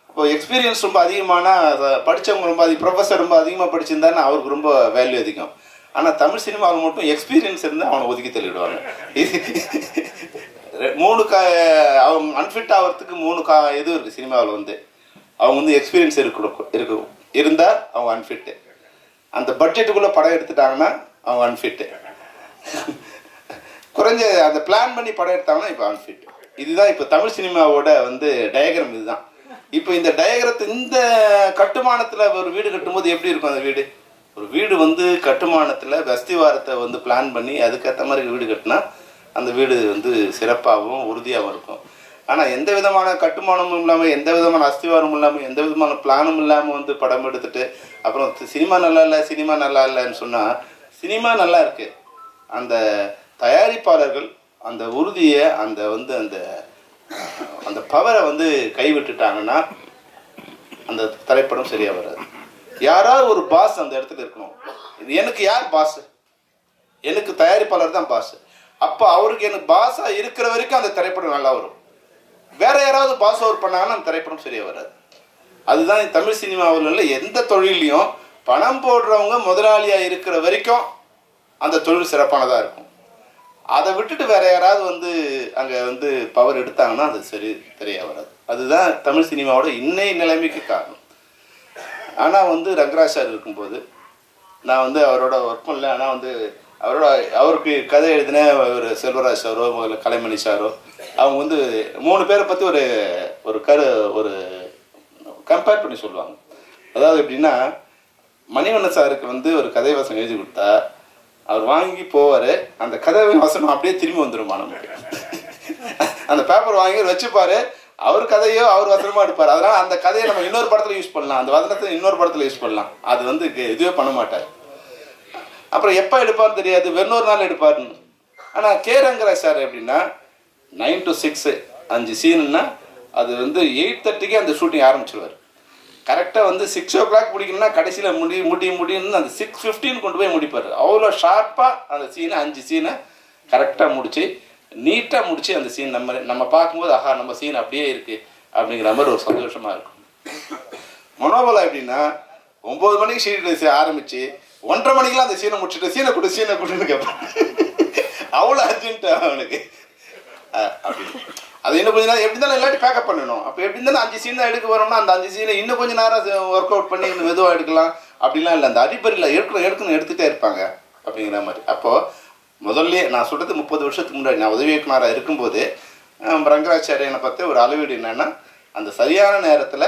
இப்போ எக்ஸ்பீரியன்ஸ் ரொம்ப அதிகமானால் படித்தவங்க ரொம்ப ப்ரொஃபஸர் ரொம்ப அதிகமாக படிச்சிருந்தாங்கன்னா அவருக்கு ரொம்ப வேல்யூ அதிகம். ஆனால் தமிழ் சினிமாவில் மட்டும் எக்ஸ்பீரியன்ஸ் இருந்தால் அவனை ஒதுக்கி தள்ளிவிடுவாங்க. அவங்க அன்ஃபிட் ஆகிறதுக்கு 3 இது இருக்குது சினிமாவில் வந்து. அவங்க வந்து எக்ஸ்பீரியன்ஸ் இருக்கும் இருந்தால் அவங்க அன்ஃபிட்டு. அந்த பட்ஜெட்டுக்குள்ளே படம் எடுத்துட்டாங்கன்னா அவங்க அன்ஃபிட்டு. குறைஞ்ச அந்த பிளான் பண்ணி படம் எடுத்தாங்கன்னா இப்போ அன்ஃபிட். இதுதான் இப்போ தமிழ் சினிமாவோட வந்து டயக்ராம் இதுதான். இப்போ இந்த டயக்ரத்தை இந்த கட்டுமானத்தில் ஒரு வீடு கட்டும்போது எப்படி இருக்கும் அந்த வீடு? ஒரு வீடு வந்து கட்டுமானத்தில் அஸ்திவாரத்தை வந்து பிளான் பண்ணி அதுக்கேற்ற மாதிரி வீடு கட்டினா அந்த வீடு வந்து சிறப்பாகவும் உறுதியாகவும் இருக்கும். ஆனால் எந்த விதமான கட்டுமானமும் இல்லாமல் எந்த விதமான அஸ்திவாரமும் இல்லாமல் எந்த விதமான பிளானும் இல்லாமல் வந்து படம் எடுத்துட்டு அப்புறம் சினிமா நல்லா இல்லைன்னு சொன்னால் சினிமா நல்லா இருக்குது. அந்த தயாரிப்பாளர்கள் அந்த உறுதியை அந்த வந்து அந்த பவரை வந்து கைவிட்டுட்டாங்கன்னா அந்த திரைப்படம் சரியாக வராது. யாராவது ஒரு பாஸ் அந்த இடத்துல இருக்கணும். எனக்கு யார் பாஸ்? எனக்கு தயாரிப்பாளர் தான் பாஸ். அப்போ அவருக்கு எனக்கு பாஸாக இருக்கிற வரைக்கும் அந்த திரைப்படம் நல்லா வரும். வேற யாராவது பாஸ் ஓவர் பண்ணாங்கன்னா அந்த திரைப்படம் சரியாக வராது. அதுதான் தமிழ் சினிமாவில் உள்ள எந்த தொழிலையும் பணம் போடுறவங்க முதலாளியாக இருக்கிற வரைக்கும் அந்த தொழில் சிறப்பானதாக இருக்கும். அதை விட்டுட்டு வேற யாராவது வந்து அங்கே வந்து பவர் எடுத்தாங்கன்னா அது சரியாக வராது. அதுதான் தமிழ் சினிமாவோட இன்னைய நிலைமைக்கு காரணம். ஆனால் வந்து ரங்கராஜ் சார் இருக்கும்போது நான் வந்து அவரோட ஒர்க் பண்ணல. ஆனால் வந்து அவருக்கு கதை எழுதின ஒரு செல்வராஜ் சாரோ கலைமணி சாரோ அவங்க வந்து 3 பேரை பற்றி ஒரு கம்பேர் பண்ணி சொல்லுவாங்க. அதாவது எப்படின்னா மணிவண்ணன் சாருக்கு வந்து ஒரு கதை வசனம் எழுதி கொடுத்தா அவர் வாங்கி போவார். அந்த கதை வசனம் அப்படியே திரும்பி வந்துடுமா நமக்கு. அந்த பேப்பர் வாங்கி வச்சுப்பார். அவர் கதையோ அவர் வசனமாக எடுப்பார். அதனால் அந்த கதையை நம்ம இன்னொரு படத்தில் யூஸ் பண்ணலாம், அந்த வசனத்தை இன்னொரு படத்தில் யூஸ் பண்ணலாம். அது வந்து இதுவே பண்ண மாட்டார். அப்புறம் எப்போ எடுப்பார்னு தெரியாது, வெறும் நாள் எடுப்பார்னு. ஆனால் கே ரங்கராஜ் சார் எப்படின்னா 9 to 6 5 சீனுன்னா அது வந்து 8:30க்கே அந்த ஷூட்டிங் ஆரம்பிச்சிருவார். கரெக்டாக வந்து 6 o'clock முடிக்கணும்னா கடைசியில் முடியும்னு அந்த 6:15 கொண்டு போய் முடிப்பார். அவ்வளோ ஷார்ப்பாக அந்த சீனை 5 சீனை கரெக்டாக முடித்து நீட்டாக முடித்து அந்த சீன் நம்ம பார்க்கும்போது ஆஹா நம்ம சீன் அப்படியே இருக்குது அப்படிங்கிற மாதிரி ஒரு சந்தோஷமாக இருக்கும். மனோபலம் எப்படின்னா 9 மணிக்கு ஷீட் ஆரம்பித்து 1:30 மணிக்கெலாம் அந்த சீனை முடிச்சுட்டு சீனை கொடுன்னு கேட்பான். அவ்வளோ அர்ஜென்ட்டு அவனுக்கு. அப்படி அது இன்னும் கொஞ்சம் நேரம் எப்படி இருந்தாலும் எல்லாத்தையும் பேக்கப் பண்ணணும். அப்போ எப்படி இருந்தாலும் 5 சீன் தான் எடுக்க வரோம்னா அந்த 5 சீனை இன்னும் கொஞ்சம் நேரம் ஒர்க் அவுட் பண்ணி இன்னும் மெதுவாக எடுக்கலாம் அப்படிலாம் இல்லை. அந்த அடிப்படையில் எடுக்கணும் எடுத்துகிட்டே இருப்பாங்க அப்படிங்கிற மாதிரி. அப்போது முதல்ல நான் சொல்கிறது 30 வருஷத்துக்கு முன்னாடி நான் உதவி இயக்குனராக இருக்கும்போது ரங்கராச்சாரியனை பற்றி ஒரு அளவீடு என்னென்னா, அந்த சரியான நேரத்தில்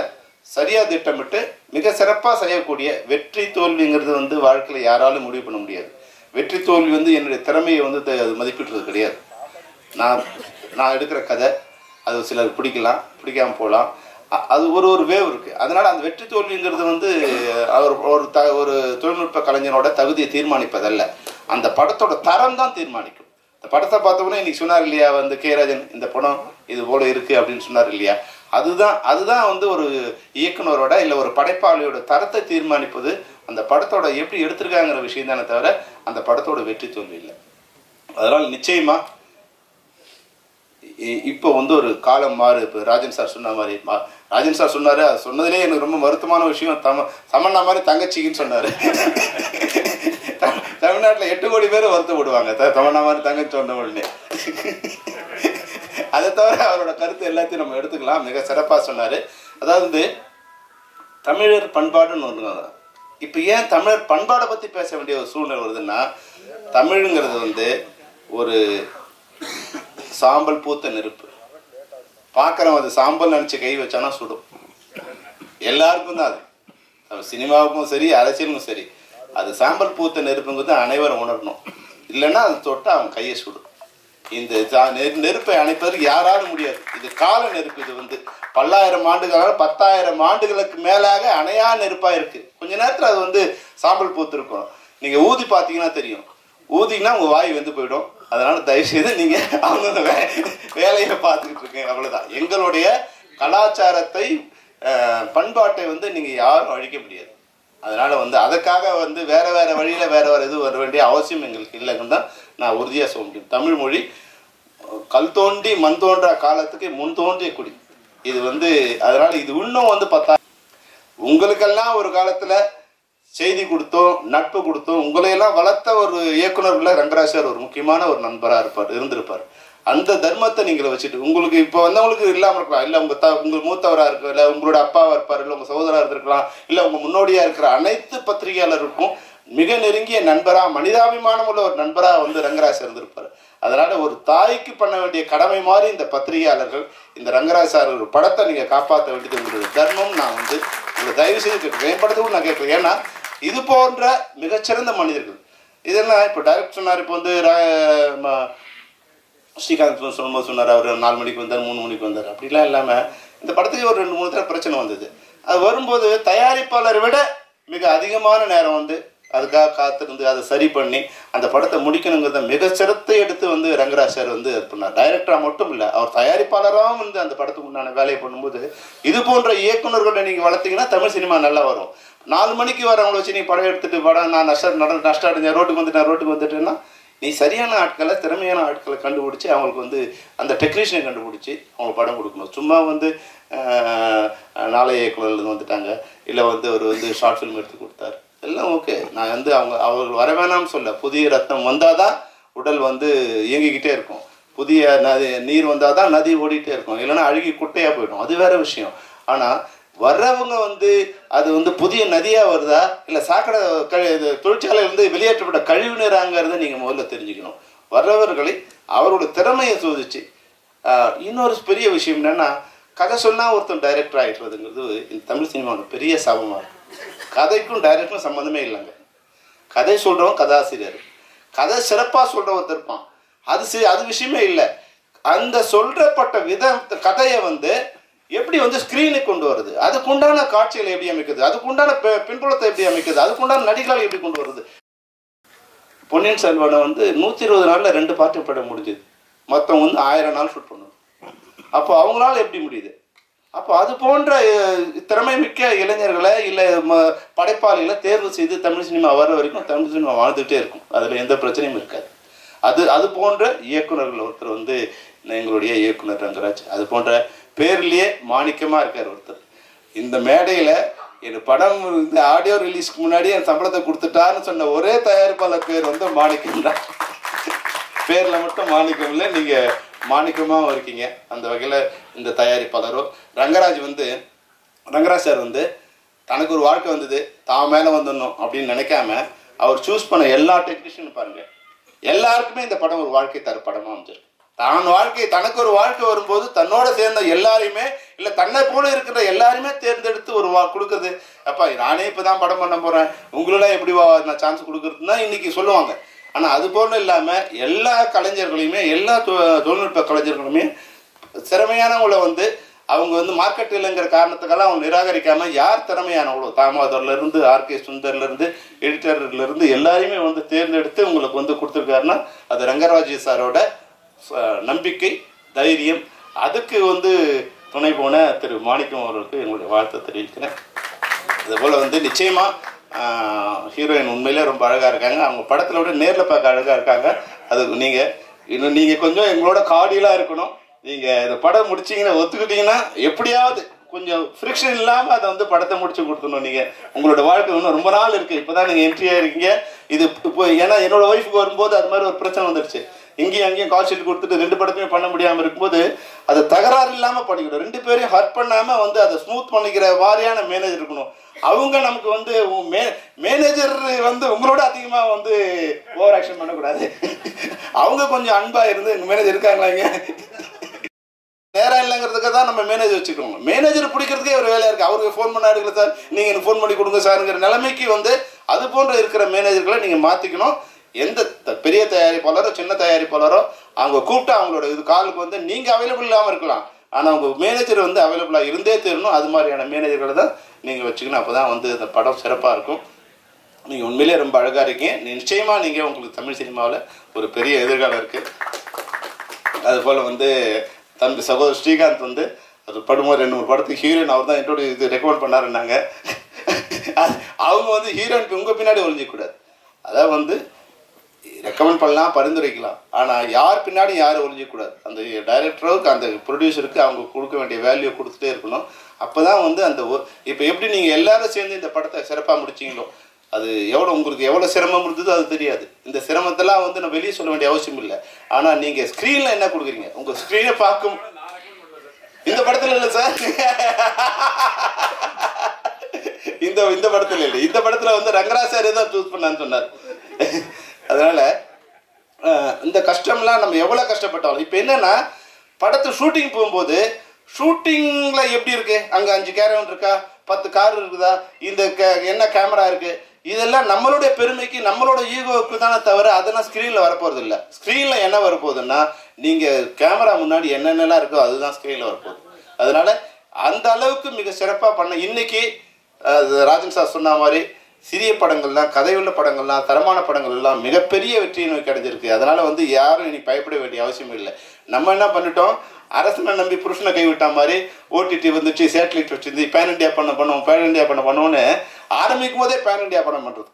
சரியாக திட்டமிட்டு மிக சிறப்பாக செய்யக்கூடிய வெற்றி தோல்விங்கிறது வந்து வாழ்க்கையில் யாராலும் முடிவு பண்ண முடியாது. வெற்றி தோல்வி வந்து என்னுடைய திறமையை வந்து அது மதிப்பிடுறது கிடையாது. நான் எடுக்கிற கதை அது சிலருக்கு பிடிக்கலாம், பிடிக்காமல் போகலாம். அது ஒரு வேவ் இருக்குது. அதனால் அந்த வெற்றி தோல்விங்கிறது வந்து ஒரு தொழில்நுட்ப கலைஞனோட தகுதியை தீர்மானிப்பதல்ல, அந்த படத்தோட தரம் தான் தீர்மானிக்கும். இந்த படத்தை பார்த்தோம்னா இன்றைக்கி சொன்னார் இல்லையா வந்து கேராஜன், இந்த படம் இது போல் இருக்குது அப்படின்னு சொன்னார் இல்லையா, அதுதான் வந்து ஒரு இயக்குனரோட இல்லை ஒரு படைப்பாளியோட தரத்தை தீர்மானிப்பது அந்த படத்தோட எப்படி எடுத்திருக்காங்கிற விஷயம் தானே தவிர அந்த படத்தோட வெற்றி தோல்வி இல்லை. அதனால் நிச்சயமாக இப்போ வந்து ஒரு காலம் மாறு. இப்போ ராஜன் சார் சொன்ன மாதிரி ராஜன் சார் சொன்னார், அது சொன்னதுலேயே எனக்கு ரொம்ப வருத்தமான விஷயம், சமண்ணா மாதிரி தங்கச்சிக்குன்னு சொன்னார். தமிழ்நாட்டில் 8 கோடி பேர் வருத்தப்படுவாங்க தமன்னா மாதிரி தங்கச்சி சொன்ன உடனே. அதை தவிர அவரோட கருத்து எல்லாத்தையும் நம்ம எடுத்துக்கலாம். மிக சிறப்பாக சொன்னார். அதாவது தமிழர் பண்பாடுன்னு ஒன்று. இப்போ ஏன் தமிழர் பண்பாடை பற்றி பேச வேண்டிய ஒரு சூழ்நிலை வருதுன்னா, தமிழுங்கிறது வந்து ஒரு சாம்பல் பூத்த நெருப்பு. பார்க்குறவன் அது சாம்பல் நினச்சி கை வச்சானா சுடும். எல்லாருக்கும் தான் அது, சினிமாவுக்கும் சரி அரசியலுக்கும் சரி, அது சாம்பல் பூத்த நெருப்புங்கிறது அனைவரும் உணரணும். இல்லைன்னா அது தொட்டு அவன் கையை சுடும். இந்த நெருப்பை அணைப்பதற்கு யாராலும் முடியாது. இது கால நெருப்பு. இது வந்து பல்லாயிரம் ஆண்டுகளாக 10,000 ஆண்டுகளுக்கு மேலாக அணையா நெருப்பாக இருக்குது. கொஞ்ச நேரத்தில் அது வந்து சாம்பல் பூத்து இருக்கும். நீங்கள் ஊதி பார்த்தீங்கன்னா தெரியும். ஊதிங்கன்னா உங்கள் வாய் வந்து போயிடும். அதனால் தயவுசெய்து நீங்கள் அவங்க வேலையை பார்த்துக்கிட்டு இருக்கீங்க, அவ்வளோதான். எங்களுடைய கலாச்சாரத்தை பண்பாட்டை வந்து நீங்கள் யாரும் அழிக்க முடியாது. அதனால் வந்து அதற்காக வந்து வேறு வழியில் வேறு இது வர வேண்டிய அவசியம் எங்களுக்கு இல்லைன்னு தான் நான் உறுதியாக சொல்ல முடியும். தமிழ் மொழி கல் தோண்டி மண் தோன்றா காலத்துக்கு முன் தோன்றிய குடி. இது வந்து அதனால் இது இன்னும் வந்து 10 உங்களுக்கெல்லாம் ஒரு காலத்தில் செய்தி கொடுத்தோம், நட்பு கொடுத்தோம், உங்களையெல்லாம் வளர்த்த ஒரு இயக்குனர்களில் ரங்கராஜர் ஒரு முக்கியமான ஒரு நண்பராக இருந்திருப்பார். அந்த தர்மத்தை நீங்கள் வச்சுட்டு உங்களுக்கு இப்போ வந்தவங்களுக்கு இல்லாமல் இருக்கலாம், இல்லை உங்கள் மூத்தவராக இருக்க, இல்லை உங்களோட அப்பாவாக இருப்பார், இல்லை உங்கள் சகோதராக இருந்திருக்கலாம், இல்லை உங்கள் முன்னோடியாக இருக்கிற அனைத்து பத்திரிகையாளருக்கும் மிக நெருங்கிய நண்பராக, மனிதாபிமானம் உள்ள ஒரு நண்பராக வந்து ரங்கராஜ் இருந்திருப்பார். அதனால் ஒரு தாய்க்கு பண்ண வேண்டிய கடமை மாதிரி இந்த பத்திரிகையாளர்கள் இந்த ரங்கராஜ் சார் ஒரு படத்தை நீங்கள் காப்பாற்ற வேண்டியது உங்களுடைய தர்மம். நான் வந்து உங்களை தயவு செய்து கேட்குறேன், என் படத்துக்கும் நான் கேட்குறேன். ஏன்னா இது போன்ற மிகச்சிறந்த மனிதர்கள் இதெல்லாம் இப்போ டைரக்டர் சொன்னார். இப்போ வந்து ஸ்ரீகாந்த் சொல்லும்போது சொன்னார், அவர் 4 மணிக்கு வந்தார், 3 மணிக்கு வந்தார். அப்படிலாம் இல்லாமல் இந்த படத்துக்கு ஒரு 2-3 தடவை பிரச்சனை வந்தது. அது வரும்போது தயாரிப்பாளரை விட மிக அதிகமான நேரம் வந்து அதுக்காக காத்திருந்து அதை சரி பண்ணி அந்த படத்தை முடிக்கணுங்கிறத மிக சிரத்தை எடுத்து வந்து ரங்கராஜ் சார் வந்து பண்ணார். டைரக்டராக மட்டும் இல்லை, அவர் தயாரிப்பாளராகவும் வந்து அந்த படத்துக்கு உண்டான வேலையை பண்ணும்போது இது போன்ற இயக்குநர்களை நீங்கள் வளர்த்தீங்கன்னா தமிழ் சினிமா நல்லா வரும். 4 மணிக்கு வரவங்களை வச்சு நீ படம் எடுத்துகிட்டு படம் நான் நஷ்டம் அடைஞ்சேன், ரோட்டுக்கு வந்துட்டேன்னா நீ சரியான ஆட்களை, திறமையான ஆட்களை கண்டுபிடிச்சி அவங்களுக்கு வந்து அந்த டெக்னீஷியனை கண்டுபிடிச்சி அவங்க படம் கொடுக்கணும். சும்மா வந்து நாளைய இயக்குநர்லேருந்து வந்துட்டாங்க, இல்லை வந்து அவர் வந்து ஷார்ட் ஃபிலிம் எடுத்து கொடுத்தாரு, எல்லாம் ஓகே. நான் வந்து அவர்கள் வர வேணாம்னு சொல்ல. புதிய ரத்தம் வந்தால் தான் உடல் வந்து இயங்கிக்கிட்டே இருக்கும். புதிய நீர் வந்தால் தான் நதி ஓடிக்கிட்டே இருக்கும், இல்லைன்னா அழுகி குட்டையாக போயிடும், அது வேறு விஷயம். ஆனால் வர்றவங்க வந்து அது வந்து புதிய நதியாக வருதா இல்லை சாக்கடை தொழிற்சாலையில் வந்து வெளியேற்றப்பட்ட கழிவு நீராங்கிறத நீங்கள் முதல்ல தெரிஞ்சுக்கணும். வர்றவர்களை அவரோட திறமையை சோதிச்சு. இன்னொரு பெரிய விஷயம் என்னென்னா, கதை சொன்னால் ஒருத்தன் டைரக்டர் ஆகிடுறதுங்கிறது இந்த தமிழ் சினிமாவோட பெரிய சாபமாக இருக்குது. கதைக்கும் டைரக்டரும் சம்மந்தமே இல்லைங்க. கதை சொல்கிறவன் கதாசிரியர், கதை சிறப்பாக சொல்கிற ஒருத்தர் இருப்பான், அது விஷயமே இல்லை. அந்த சொல்றப்பட்ட கதையை வந்து எப்படி வந்து ஸ்க்ரீனுக்கு கொண்டு வருது, அதுக்குண்டான காட்சிகளை எப்படி அமைக்குது, அதுக்குண்டான பின்புலத்தை எப்படி அமைக்குது, அதுக்குண்டான நடிகளை எப்படி கொண்டு வருது. பொன்னியின் செல்வனை வந்து 120 நாளில் 2 பார்ட்டு படம் முடிஞ்சுது. மொத்தம் வந்து 1000 நாள் ஷூட் பண்ணணும். அப்போ அவங்களால எப்படி முடியுது? அப்போ அது போன்ற திறமை மிக்க இளைஞர்களை இல்லை படைப்பாளிகளை தேர்வு செய்து தமிழ் சினிமா வர்ற வரைக்கும் தமிழ் சினிமா வாழ்ந்துகிட்டே இருக்கும். அதில் எந்த பிரச்சனையும் இருக்காது. அது போன்ற இயக்குநர்கள் ஒருத்தர் வந்து எங்களுடைய இயக்குனர் ரங்கராஜ். அது போன்ற பேர்லேயே மாணிக்கமாக இருக்கார் ஒருத்தர். இந்த மேடையில் என் படம் இந்த ஆடியோ ரிலீஸ்க்கு முன்னாடி என் சம்பளத்தை கொடுத்துட்டான்னு சொன்ன ஒரே தயாரிப்பாளர் பேர் வந்து மாணிக்கம் தான். பேரில் மட்டும் மாணிக்கம் இல்லை, நீங்கள் மாணிக்கமாக இருக்கீங்க. அந்த வகையில் இந்த தயாரிப்பாளரோ ரங்கராஜ் சார் வந்து தனக்கு ஒரு வாழ்க்கை வந்தது, தான் மேலே வந்துடணும் அப்படின்னு நினைக்காம அவர் சூஸ் பண்ண எல்லா டெக்னீஷியனும் பாருங்கள், எல்லாருக்குமே இந்த படம் ஒரு வாழ்க்கை தர படமாக அமைஞ்சிருக்கு. தனக்கு ஒரு வாழ்க்கை வரும்போது தன்னோட சேர்ந்த எல்லாரையுமே இல்லை தன்னை போல இருக்கிற எல்லாருமே தேர்ந்தெடுத்து ஒரு கொடுக்குறது. அப்பா நானே இப்போ தான் படம் பண்ண போகிறேன், உங்களோட எப்படி நான் சான்ஸ் கொடுக்குறதுன்னா இன்னைக்கு சொல்லுவாங்க. ஆனால் அது போல இல்லாமல் எல்லா கலைஞர்களையுமே எல்லா தொழில்நுட்ப கலைஞர்களுமே திறமையானவங்களை வந்து அவங்க வந்து மார்க்கெட் இல்லைங்கிற காரணத்துக்கெல்லாம் அவங்க நிராகரிக்காமல் யார் திறமையானவங்களோ தாமோதர்லேருந்து ஆர்கே சுந்தர்லேருந்து எடிட்டர்லேருந்து எல்லாரையுமே வந்து தேர்ந்தெடுத்து உங்களுக்கு வந்து கொடுத்துருக்காருன்னா அது ரங்கராஜ் சாரோட நம்பிக்கை, தைரியம். அதுக்கு வந்து துணை போன திரு மாணிக்கம் அவர்களுக்கு என்னுடைய வாழ்த்தை தெரிவிக்கிறேன். அதுபோல் வந்து நிச்சயமாக ஹீரோயின் உண்மையிலே ரொம்ப அழகாக இருக்காங்க. அவங்க படத்தில் விட நேரில் பார்க்க அழகாக இருக்காங்க. அதுக்கு நீங்கள் கொஞ்சம் எங்களோட கார்டியலாக இருக்கணும். நீங்கள் இந்த படம் முடிச்சிங்கன்னா ஒத்துக்கிட்டீங்கன்னா எப்படியாவது கொஞ்சம் ஃப்ரிக்ஷன் இல்லாமல் அதை வந்து படத்தை முடிச்சு கொடுத்துடணும். நீங்கள் உங்களோட வாழ்க்கை இன்னும் ரொம்ப நாள் இருக்குது. இப்போ தான் நீங்கள் என்ட்ரி ஆகிருக்கீங்க. இது இப்போ ஏன்னா என்னோடய ஒய்ஃபுக்கு வரும்போது அது மாதிரி ஒரு பிரச்சனை வந்துடுச்சு. இங்கேயும் அங்கேயும் கால் ஷீட் கொடுத்துட்டு 2 படத்தையுமே பண்ண முடியாமல் இருக்கும்போது அதை தகராறு இல்லாமல் பண்ணிக்கணும். 2 பேரையும் ஹர்ட் பண்ணாமல் வந்து அதை ஸ்மூத் பண்ணிக்கிற வாரியான மேனேஜர் இருக்கணும். அவங்க நமக்கு வந்து மேனேஜர் வந்து உங்களோட அதிகமாக வந்து ஓவர் ஆக்ஷன் பண்ணக்கூடாது. அவங்க கொஞ்சம் அன்பாக இருந்து எங்கள் மேனேஜர் இருக்காங்களா இங்கே நேரம் இல்லைங்கிறதுக்கு தான் நம்ம மேனேஜர் வச்சுக்கோங்க. மேனேஜர் பிடிக்கிறதுக்கே ஒரு வேலையாக இருக்குது. அவருக்கு ஃபோன் பண்ண எடுக்கல சார், நீங்கள் எனக்கு ஃபோன் பண்ணி கொடுங்க சாருங்கிற நிலைமைக்கு வந்து அது போன்ற இருக்கிற மேனேஜர்களை நீங்கள் மாற்றிக்கணும். எந்த பெரிய தயாரிப்பாளரோ சின்ன தயாரிப்பாளரோ அவங்க கூப்பிட்டா அவங்களோட இது காலுக்கு வந்து நீங்கள் அவைலபிள் இல்லாமல் இருக்கலாம், ஆனால் அவங்க மேனேஜர் வந்து அவைலபிளாக இருந்தே தரணும். அது மாதிரியான மேனேஜர்களை தான் நீங்கள் வச்சுக்கணும். அப்போ தான் வந்து இந்த படம் சிறப்பாக இருக்கும். நீங்கள் உண்மையிலே ரொம்ப அழகாக இருக்கீங்க. நிச்சயமாக நீங்கள் உங்களுக்கு தமிழ் சினிமாவில் ஒரு பெரிய எதிர்காலம் இருக்குது. அதுபோல் வந்து தம்பி சகோதரர் ஸ்ரீகாந்த் வந்து அது படும்போது 2-3 படத்துக்கு ஹீரோயின் அவர் தான் என்னோட இது ரெக்கமெண்ட் பண்ணாருன்னாங்க. அவங்க வந்து ஹீரோயினுக்கு உங்கள் பின்னாடி ஒழிஞ்சிக்கூடாது. அதாவது வந்து ரெக்கமெண்ட் பண்ணலாம், பரிந்துரைக்கலாம், ஆனால் யார் பின்னாடி யாரும் ஒழிஞ்சிக்கூடாது. அந்த டைரக்டருக்கு அந்த ப்ரொடியூசருக்கு அவங்க கொடுக்க வேண்டிய வேல்யூ கொடுத்துட்டே இருக்கணும். அப்போ தான் வந்து அந்த இப்போ எப்படி நீங்கள் எல்லாரும் சேர்ந்து இந்த படத்தை சிறப்பாக முடிச்சிங்களோ அது உங்களுக்கு எவ்வளோ சிரமம் இருந்ததோ அது தெரியாது. இந்த சிரமத்தெல்லாம் வந்து நான் வெளியே சொல்ல வேண்டிய அவசியம் இல்லை. ஆனால் நீங்கள் ஸ்க்ரீனில் என்ன கொடுக்குறீங்க, உங்கள் ஸ்க்ரீனை பார்க்கும் இந்த படத்தில் இல்லை சார், இந்த படத்தில் இல்லை, இந்த படத்தில் வந்து ரங்கராஜ் சார் தான் சூஸ் பண்ணான்னு சொன்னார். அதனால் இந்த கஷ்டம்லாம் நம்ம எவ்வளோ கஷ்டப்பட்டாலும் இப்போ என்னென்னா படத்தை ஷூட்டிங் போகும்போது ஷூட்டிங்கில் எப்படி இருக்குது, அங்கே 5 கேரவன் இருக்கா, 10 கார் இருக்குதா, இந்த என்ன கேமரா இருக்குது, இதெல்லாம் நம்மளுடைய பெருமைக்கு நம்மளோட ஈகோவுக்கு தானே தவிர அதெல்லாம் ஸ்க்ரீனில் வரப்போகிறது இல்லை. ஸ்க்ரீனில் என்ன வரப்போகுதுன்னா நீங்கள் கேமரா முன்னாடி என்னென்னலாம் இருக்கோ அதுதான் ஸ்க்ரீனில் வரப்போகுது. அதனால் அந்த அளவுக்கு மிக சிறப்பாக பண்ண இன்னைக்கு ராஜன் சார் சொன்ன மாதிரி சிறிய படங்கள்லாம் கதையுள்ள படங்கள்லாம் தரமான படங்கள் எல்லாம் மிகப்பெரிய வெற்றியை நோக்கி அடைஞ்சிருக்கு. அதனால் வந்து யாரும் இனி பயப்பட வேண்டிய அவசியம் இல்லை. நம்ம என்ன பண்ணிட்டோம், அரசனை நம்பி புருஷனை கைவிட்ட மாதிரி ஓடிடி வந்துச்சு, சேட்டலைட் வச்சுருந்து பேன் இண்டியா பண்ணுவோன்னு ஆரம்பிக்கும் போதே பேன் இண்டியா படம் பண்ணுறது.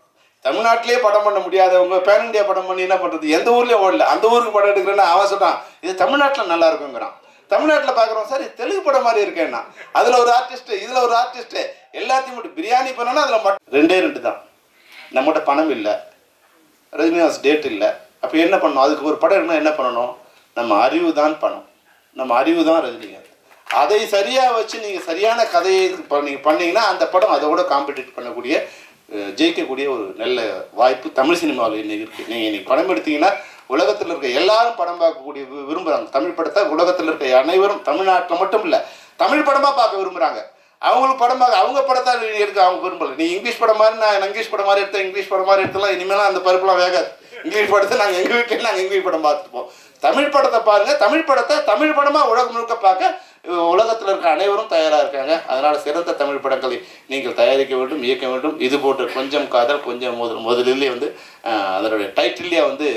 தமிழ்நாட்டிலே படம் பண்ண முடியாதவங்க பேன் இண்டியா படம் பண்ணி என்ன பண்ணுறது, எந்த ஊர்லேயும் ஓடல, அந்த ஊருக்கு படம் எடுக்கிறேன்னா அவன் சொல்கிறான் இது தமிழ்நாட்டில் நல்லா இருக்குங்கிறான். தமிழ்நாட்டில் பார்க்குறோம் சார் இது தெலுங்கு படம் மாதிரி இருக்கேன்னா அதில் ஒரு ஆர்டிஸ்ட்டு இதில் ஒரு ஆர்டிஸ்ட்டு எல்லாத்தையும் மட்டும் பிரியாணி பண்ணோன்னா அதில் மட்டும் 2 தான். நம்மகிட்ட பணம் இல்லை, ரஜினிகாந்த் டேட் இல்லை. அப்போ என்ன பண்ணணும், அதுக்கு ஒரு படம் எடுக்கணும், என்ன பண்ணணும், நம்ம அறிவு தான் பணம், நம்ம அறிவு தான் ரஜினிகாந்த். அதை சரியாக வச்சு நீங்கள் சரியான கதையை நீங்கள் பண்ணீங்கன்னா அந்த படம் அதோட காம்படிட் பண்ணக்கூடிய ஜெயிக்கக்கூடிய ஒரு நல்ல வாய்ப்பு தமிழ் சினிமாவில் இன்னைக்கு இருக்குது. நீங்கள் இன்னைக்கு படம் எடுத்தீங்கன்னா உலகத்தில் இருக்க எல்லாரும் படம் பார்க்கக்கூடிய விரும்புகிறாங்க. தமிழ் படத்தை உலகத்தில் இருக்க அனைவரும் தமிழ்நாட்டில் மட்டும் இல்லை தமிழ் படமாக பார்க்க விரும்புகிறாங்க. அவங்களுக்கு படம் பார்க்க அவங்க படத்தை எடுக்க அவங்க விரும்பலை. நீ இங்கிலீஷ் படம் மாதிரி நான் இங்கிலீஷ் படம் மாதிரி எடுத்தேன், இங்கிலீஷ் படம் மாதிரி எடுத்தலாம், இனிமேலாம் அந்த பருப்புலாம் வேகாது. இங்கிலீஷ் படத்தை நாங்கள் எங்கள் வீட்டில் நாங்கள் இங்கிலீஷ் படம் பார்த்துப்போம். தமிழ் படத்தை பாருங்கள், தமிழ் படத்தை தமிழ் படமாக உலகம் முழுக்க பார்க்க உலகத்தில் இருக்க அனைவரும் தயாராக இருக்காங்க. அதனால் சிறந்த தமிழ் படங்களை நீங்கள் தயாரிக்க வேண்டும், இயக்க வேண்டும். இது போன்ற கொஞ்சம் காதல் கொஞ்சம் முதலிலே வந்து அதனுடைய டைட்டிலே வந்து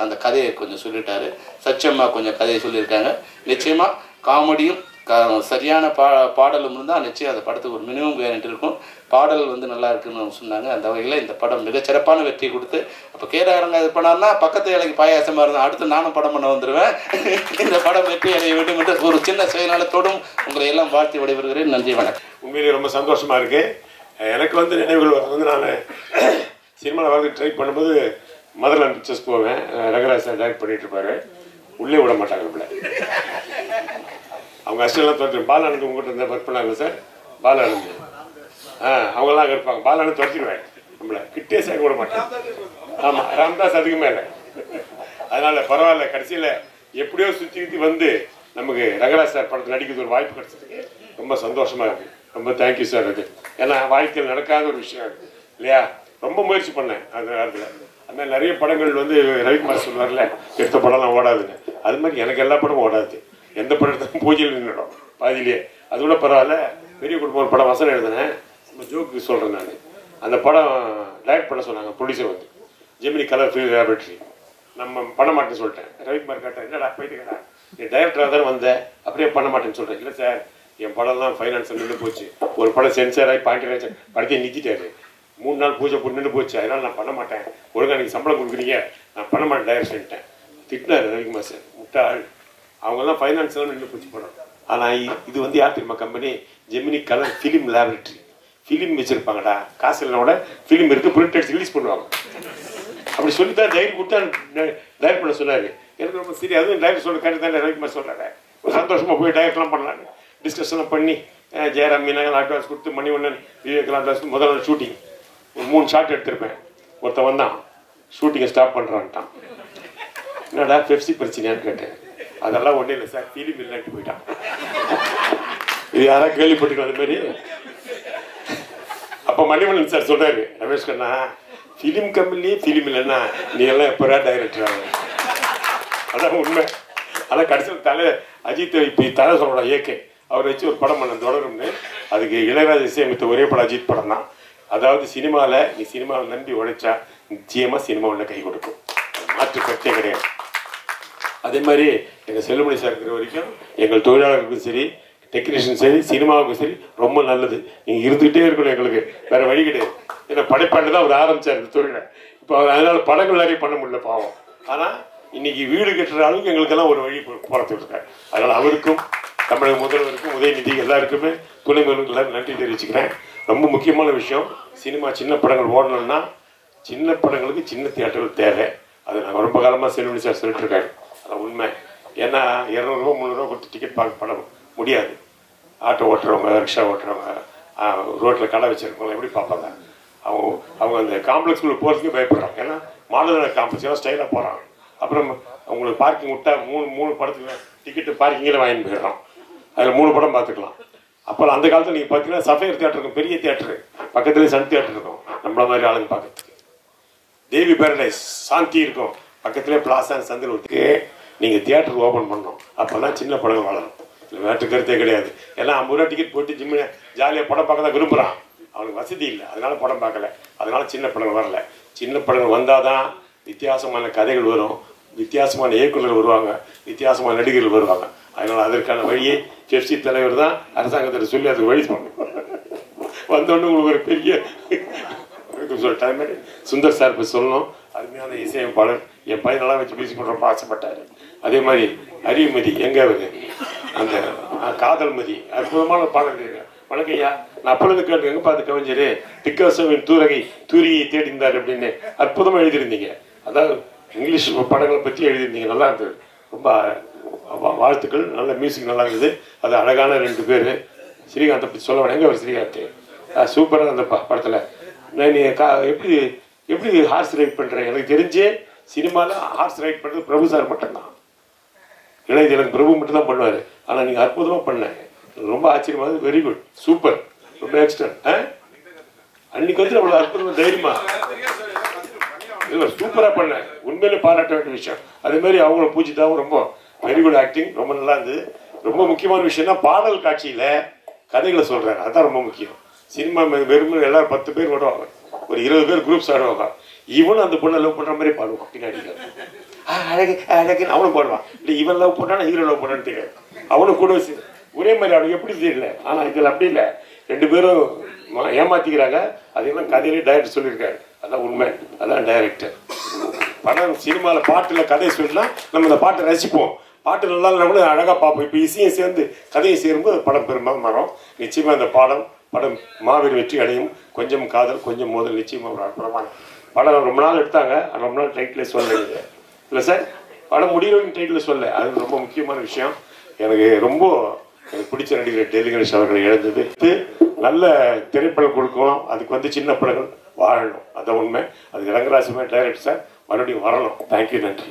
அந்த கதையை கொஞ்சம் சொல்லிட்டாரு. சச்சம்மா கொஞ்சம் கதையை சொல்லியிருக்காங்க. நிச்சயமாக காமெடியும் சரியான பாடலும் இருந்தால் நிச்சயம் அந்த படத்துக்கு ஒரு மினிமம் கேரண்டி இருக்கும். பாடல் வந்து நல்லா இருக்குன்னு சொன்னாங்க. அந்த வகையில் இந்த படம் மிகச்சிறப்பான வெற்றி கொடுத்து, அப்போ கேரங்க இது பண்ணார்னா பக்கத்து இலைக்கு பாயாசமாக இருந்தேன், அடுத்து நானும் படம் பண்ண வந்துடுவேன். இந்த படம் வெற்றி அடைய வேண்டும் என்று ஒரு சின்ன செயல்நலத்தோடும் உங்களை எல்லாம் வாழ்த்தி விடைபெறுகிறேன். நன்றி, வணக்கம். உண்மையிலே ரொம்ப சந்தோஷமாக இருக்குது. எனக்கு வந்து நினைவுகள் வந்து நான் சினிமாவில் வந்து ட்ரை பண்ணும்போது மதர்லாண்ட் பிக்சர்ஸ் போவேன். ரங்கராஜ் சார் டைரக்ட் பண்ணிட்டு இருப்பாரு. உள்ளே விட மாட்டாங்க நம்மள. அவங்க அசிஸ்டன்ட்லாம் துரத்து பாலானந்த் உங்கள்கிட்ட இருந்தால் ஒர்க் பண்ணாங்க சார். பாலானந்த் அவங்களாம் அங்கே இருப்பாங்க. பாலானந்த் துரத்திடுவேன் நம்மளை, கிட்டே சேர்க்க விட மாட்டேன். ஆமாம், ராம்தாஸ் அதுக்கு மேலே. அதனால் பரவாயில்ல, கடைசியில் எப்படியோ சுற்றி வந்து நமக்கு ரங்கராஜ் சார் படத்தில் நடிக்கிறது ஒரு வாய்ப்பு கிடைச்சதுக்கு ரொம்ப சந்தோஷமாக இருக்குது. ரொம்ப தேங்க்யூ சார். அது ஏன்னா வாழ்க்கையில் நடக்காத ஒரு விஷயம் இல்லையா. ரொம்ப முயற்சி பண்ணேன் அந்த நேரத்தில். அந்த மாதிரி நிறைய படங்கள் வந்து ரவிக்குமார் சொல்லுவார்ல, எடுத்த படம்லாம் ஓடாதுன்னு. அது மாதிரி எனக்கு எல்லா படமும் ஓடாது. எந்த படம் எடுத்தாலும் பூஜையில் நின்றுடும் பாதியிலேயே. அது கூட பரவாயில்ல. பெரிய குடும்பம் ஒரு படம் வசனம் எழுதினேன், நம்ம ஜோக்கு சொல்கிறேன் நான். அந்த படம் டைரக்ட் பண்ண சொன்னாங்க ப்ரொடியூசர் வந்து, ஜெமினி கலர் ஃபிலிம் லேபரேட்டரி. நம்ம பண்ண மாட்டேன்னு சொல்லிட்டேன். ரவிக்குமார் கேட்டேன், என்னடா போயிட்டு நீ டைரக்டராக தானே வந்தேன், அப்படியே பண்ண மாட்டேன்னு சொல்கிறேன். இல்லை சார், என் படம்லாம் ஃபைனான்ஸில் நின்று போச்சு. ஒரு படம் சென்சார் ஆகி பாயிண்ட் படத்தையும் நிறுத்திட்டாரு. 3 நாள் பூஜை போட்டு நின்று போச்சு. அதனால் நான் பண்ண மாட்டேன். ஒழுங்காக நீங்கள் சம்பளம் கொடுக்குறீங்க, நான் பண்ண மாட்டேன் டைரக்ஷன்ட்டேன். திட்டினார் ரவிக்குமார் சார், முட்டாள். அவங்கெல்லாம் ஃபைனான்ஸ்லாம் நின்று போச்சு படம். ஆனால் இது வந்து யார் தெரியுமா company? Gemini colour film laboratory. Film வச்சுருப்பாங்கடா, காசு இல்லைனோட ஃபிலிம் இருக்குது, பிரிண்ட் எடுத்து ரிலீஸ் பண்ணுவாங்க. அப்படி சொல்லி தான் டைரக்ட் கொடுத்தா டைரக்ட் பண்ண சொன்னார். எனக்கு ரொம்ப சரி, அதுவும் டைரக்ட் சொல்ல கேட்டு தான் ரவிக்குமார் சொல்கிறாரு. ஒரு சந்தோஷமாக போய் டைரக்ட்லாம் பண்ணலான்னு டிஸ்கஷன்லாம் பண்ணி ஜெயராம் மீனாக அட்வான்ஸ் கொடுத்து, மணிவண்ணன் விவேக்கெல்லாம் அட்வான்ஸ். முதல் நாள் ஷூட்டிங் ஒரு 3 ஷாட் எடுத்திருப்பேன். ஒருத்தன் வந்தான், ஷூட்டிங்கை ஸ்டாப் பண்ணுறான்ட்டான். என்னடா பெப்சி பிரச்சனையான்னு கேட்டேன். அதெல்லாம் ஒன்றும் இல்லை சார், ஃபிலிம் இல்லைன்ட்டு போயிட்டான். இது யாராவது கேள்விப்பட்டுக்கலாம் அது மாதிரி. அப்போ மணிவண்ணன் சார் சொல்கிறாரு, ரமேஷ் கண்ணா ஃபிலிம் கம்பெனிலேயே ஃபிலிம் இல்லைன்னா நீ எல்லாம் எப்போரா டைரக்டர் ஆகும். அதான் உண்மை. ஆனால் கடைசியில் தலை அஜித் இப்போ தலை சொல்கிறோம் ஏகே அவரை வச்சு ஒரு படம் பண்ண தொடரும்னு. அதுக்கு இளையராஜா இசையமைத்த ஒரே படம் அஜித் படம் தான். அதாவது சினிமாவில் நீ சினிமாவை நம்பி உழைச்சா நிச்சயமாக சினிமா ஒன்று கை கொடுக்கும், மாற்று கட்டே கிடையாது. அதே மாதிரி எங்கள் செல்லுமணி சார் இருக்கிற வரைக்கும் எங்கள் தொழிலாளர்களுக்கும் சரி, டெக்னீஷியன் சரி, சினிமாவுக்கும் சரி ரொம்ப நல்லது. நீங்கள் இருந்துக்கிட்டே இருக்கணும், எங்களுக்கு வேறு வழி கிடையாது. ஏன்னா படைப்பாண்டு தான் அவர் ஆரம்பித்தார் இந்த தொழிலை. இப்போ அதனால் படங்கள் நிறைய பண்ண முடியல பாவம். ஆனால் இன்னைக்கு வீடு கட்டுற அளவுக்கு எங்களுக்கெல்லாம் ஒரு வழி போகிறதுக்கு இருக்காரு. அதனால் அவருக்கும் தமிழக முதல்வருக்கும் உதயநிதி எல்லாருக்குமே துணை முதல்வருக்கு எல்லாரும் நன்றி தெரிவிச்சுக்கிறேன். ரொம்ப முக்கியமான விஷயம், சினிமா சின்ன படங்கள் ஓடணும்னா சின்ன படங்களுக்கு சின்ன தியேட்டர்கள் தேவை. அது நாங்கள் ரொம்ப காலமாக செல்வனி சார் சொல்லிட்டு இருக்காரு. அதான் உண்மை. ஏன்னா 200 ரூபா 300 கொடுத்து டிக்கெட் பார்க்க பண்ண முடியாது. ஆட்டோ ஓட்டுறவங்க, ரிக்ஷா ஓட்டுறவங்க, ரோட்டில் கடை வச்சுருக்கவங்க எப்படி பார்ப்பாங்க? அவங்க அந்த காம்ப்ளெக்ஸ்குள்ளே போகிறதுக்கு பயப்படுறாங்க. ஏன்னா மாடல் காம்ப்ளெக்ஸ் எல்லாம் ஸ்டைலாக போகிறாங்க. அப்புறம் அவங்களுக்கு பார்க்கிங் விட்டால் 3 படத்துக்கு டிக்கெட்டு பார்க்கிங்கில் வாங்கிட்டு போயிடுறோம். அதில் 3 படம் பார்த்துக்கலாம். அப்புறம் அந்த காலத்தில் நீங்கள் பார்த்தீங்கன்னா சஃபையர் தியேட்டர் இருக்கும், பெரிய தியேட்டரு, பக்கத்துலேயே சன் தியேட்டர் இருக்கும் நம்மள மாதிரி ஆளுங்க பார்க்கறதுக்கு. தேவி பேரடைஸ் சாந்தி இருக்கும், பக்கத்துலேயே பிளாசா சந்தில் ஒத்துக்கு. நீங்கள் தியேட்டர் ஓப்பன் பண்ணணும், அப்போ தான் சின்ன படங்கள் வளரும். இல்லை வேற்று கருத்தே கிடையாது. ஏன்னா 50 ரூபா டிக்கெட் போட்டு ஜிம்மு ஜாலியாக படம் பார்க்க தான் விரும்புகிறான். அவனுக்கு வசதி இல்லை, அதனால படம் பார்க்கல. அதனால சின்ன படங்கள் வரல. சின்ன படங்கள் வந்தால் தான் வித்தியாசமான கதைகள் வரும், வித்தியாசமான இயக்குநர்கள் வருவாங்க, வித்தியாசமான நடிகர்கள் வருவாங்க. அதனால் அதற்கான வழியை பெப்சி தலைவர் தான் அரசாங்கத்தில் சொல்லி அதுக்கு வழி பண்ணணும். வந்தோடனே உங்களுக்கு ஒரு பெரிய டைம் சுந்தர் சார் போய் சொல்லணும், அருமையான இசையமைப்பாளர், என் பையனெல்லாம் வச்சு மியூசிக் பண்ணுறப்ப ஆசைப்பட்டார். அதே மாதிரி அறிவுமதி எங்கே வருது, அந்த காதல் மதி அற்புதமான பாடல். வணக்கம் ஐயா, நான் அப்பொழுது கேட்டு எங்கே பார்த்து கவிஞர் பிக்காசோவின் தூரியை தேடிந்தார் அப்படின்னு அற்புதமாக எழுதியிருந்தீங்க. அதாவது இங்கிலீஷ் படங்களை பற்றி எழுதியிருந்தீங்க, நல்லா இருந்தது. ரொம்ப வாழ்த்துக்கள். நல்ல மியூசிக் நல்லா இருந்தது. அது அழகான 2 பேர். ஸ்ரீகாந்தை பற்றி சொல்ல வேணாம், எங்கே அவர் ஸ்ரீகாந்த் சூப்பராக அந்த படத்தில். நான் எப்படி ஹார்ஸ் ரைட் பண்ணுறேன், எனக்கு தெரிஞ்சே சினிமாவில் ஹார்ஸ் ரைட் பண்ணுறது பிரபு சார் மட்டும்தான். இளைஞர் எனக்கு பிரபு மட்டும் தான் பண்ணுவார். ஆனால் நீங்கள் அற்புதமாக பண்ணேன், ரொம்ப ஆச்சரியமாக, வெரி குட், சூப்பர், ரொம்ப எக்ஸ்ட்ரா. அன்னைக்கு வந்து அவ்வளோ அற்புதமாக தைரியமா சூப்பராக பண்ணேன். உண்மையிலே பாராட்ட வேண்டிய விஷயம். அதே மாதிரி அவங்கள பூஜித்தாவும் ரொம்ப வெரி குட் ஆக்டிங், ரொம்ப நல்லா இருந்தது. ரொம்ப முக்கியமான விஷயம்னா பாடல் காட்சியில் கதைகளை சொல்கிறாங்க, அதுதான் ரொம்ப முக்கியம். சினிமா வெறும் எல்லாரும் 10 பேர் வருவாங்க, ஒரு 20 பேர் குரூப்ஸ் ஆடுவாங்க. இவனும் அந்த பொண்ணை லவ் பண்ணுற மாதிரி பாடுவான் பின்னாடி. அழகு அழகுன்னு அவனும் பாடுவான். இல்லை இவன் லவ் பண்ணானா ஹீரோ லவ் பண்ணான்னு தெரியாது. அவனும் கூட ஒரே மாதிரி அவனுக்கு எப்படி தெரியல. ஆனால் இதில் அப்படி இல்லை, 2 பேரும் ஏமாத்திக்கிறாங்க. அதெல்லாம் கதையிலே டைரக்டர் சொல்லியிருக்காரு. அதான் உண்மை, அதான் டைரக்டர். படம் சினிமாவில் பாட்டில் கதையை சொல்லலாம், நம்ம இந்த பாட்டை ரசிப்போம். பாட்டு நல்லா நம்மளும் அழகாக பார்ப்போம். இப்போ இசையும் சேர்ந்து கதையும் சேரும்போது படம் பெரும்பாலும் வரும். நிச்சயமாக அந்த படம் மாபெரும் வெற்றி அடையும். கொஞ்சம் காதல் கொஞ்சம் மோதல் நிச்சயமாக ஒரு அற்புதமான படம். ரொம்ப நாள் எடுத்தாங்க, ரொம்ப நாள் டைட்டில் சொல்லலைங்க. இல்லை சார், படம் முடியலன்னு டைட்டில் சொல்ல, அது ரொம்ப முக்கியமான விஷயம். எனக்கு பிடிச்ச நடிகர் டெல்லி கணேஷ் அவர்களை இழந்தது. நல்ல திரைப்படம் கொடுக்கணும், அதுக்கு சின்ன படங்கள் வாழணும், அதான் உண்மை. அதுக்கு ரங்கராஜ் டைரக்டர் சார் மறுபடியும் வரணும். தேங்க்யூ, நன்றி.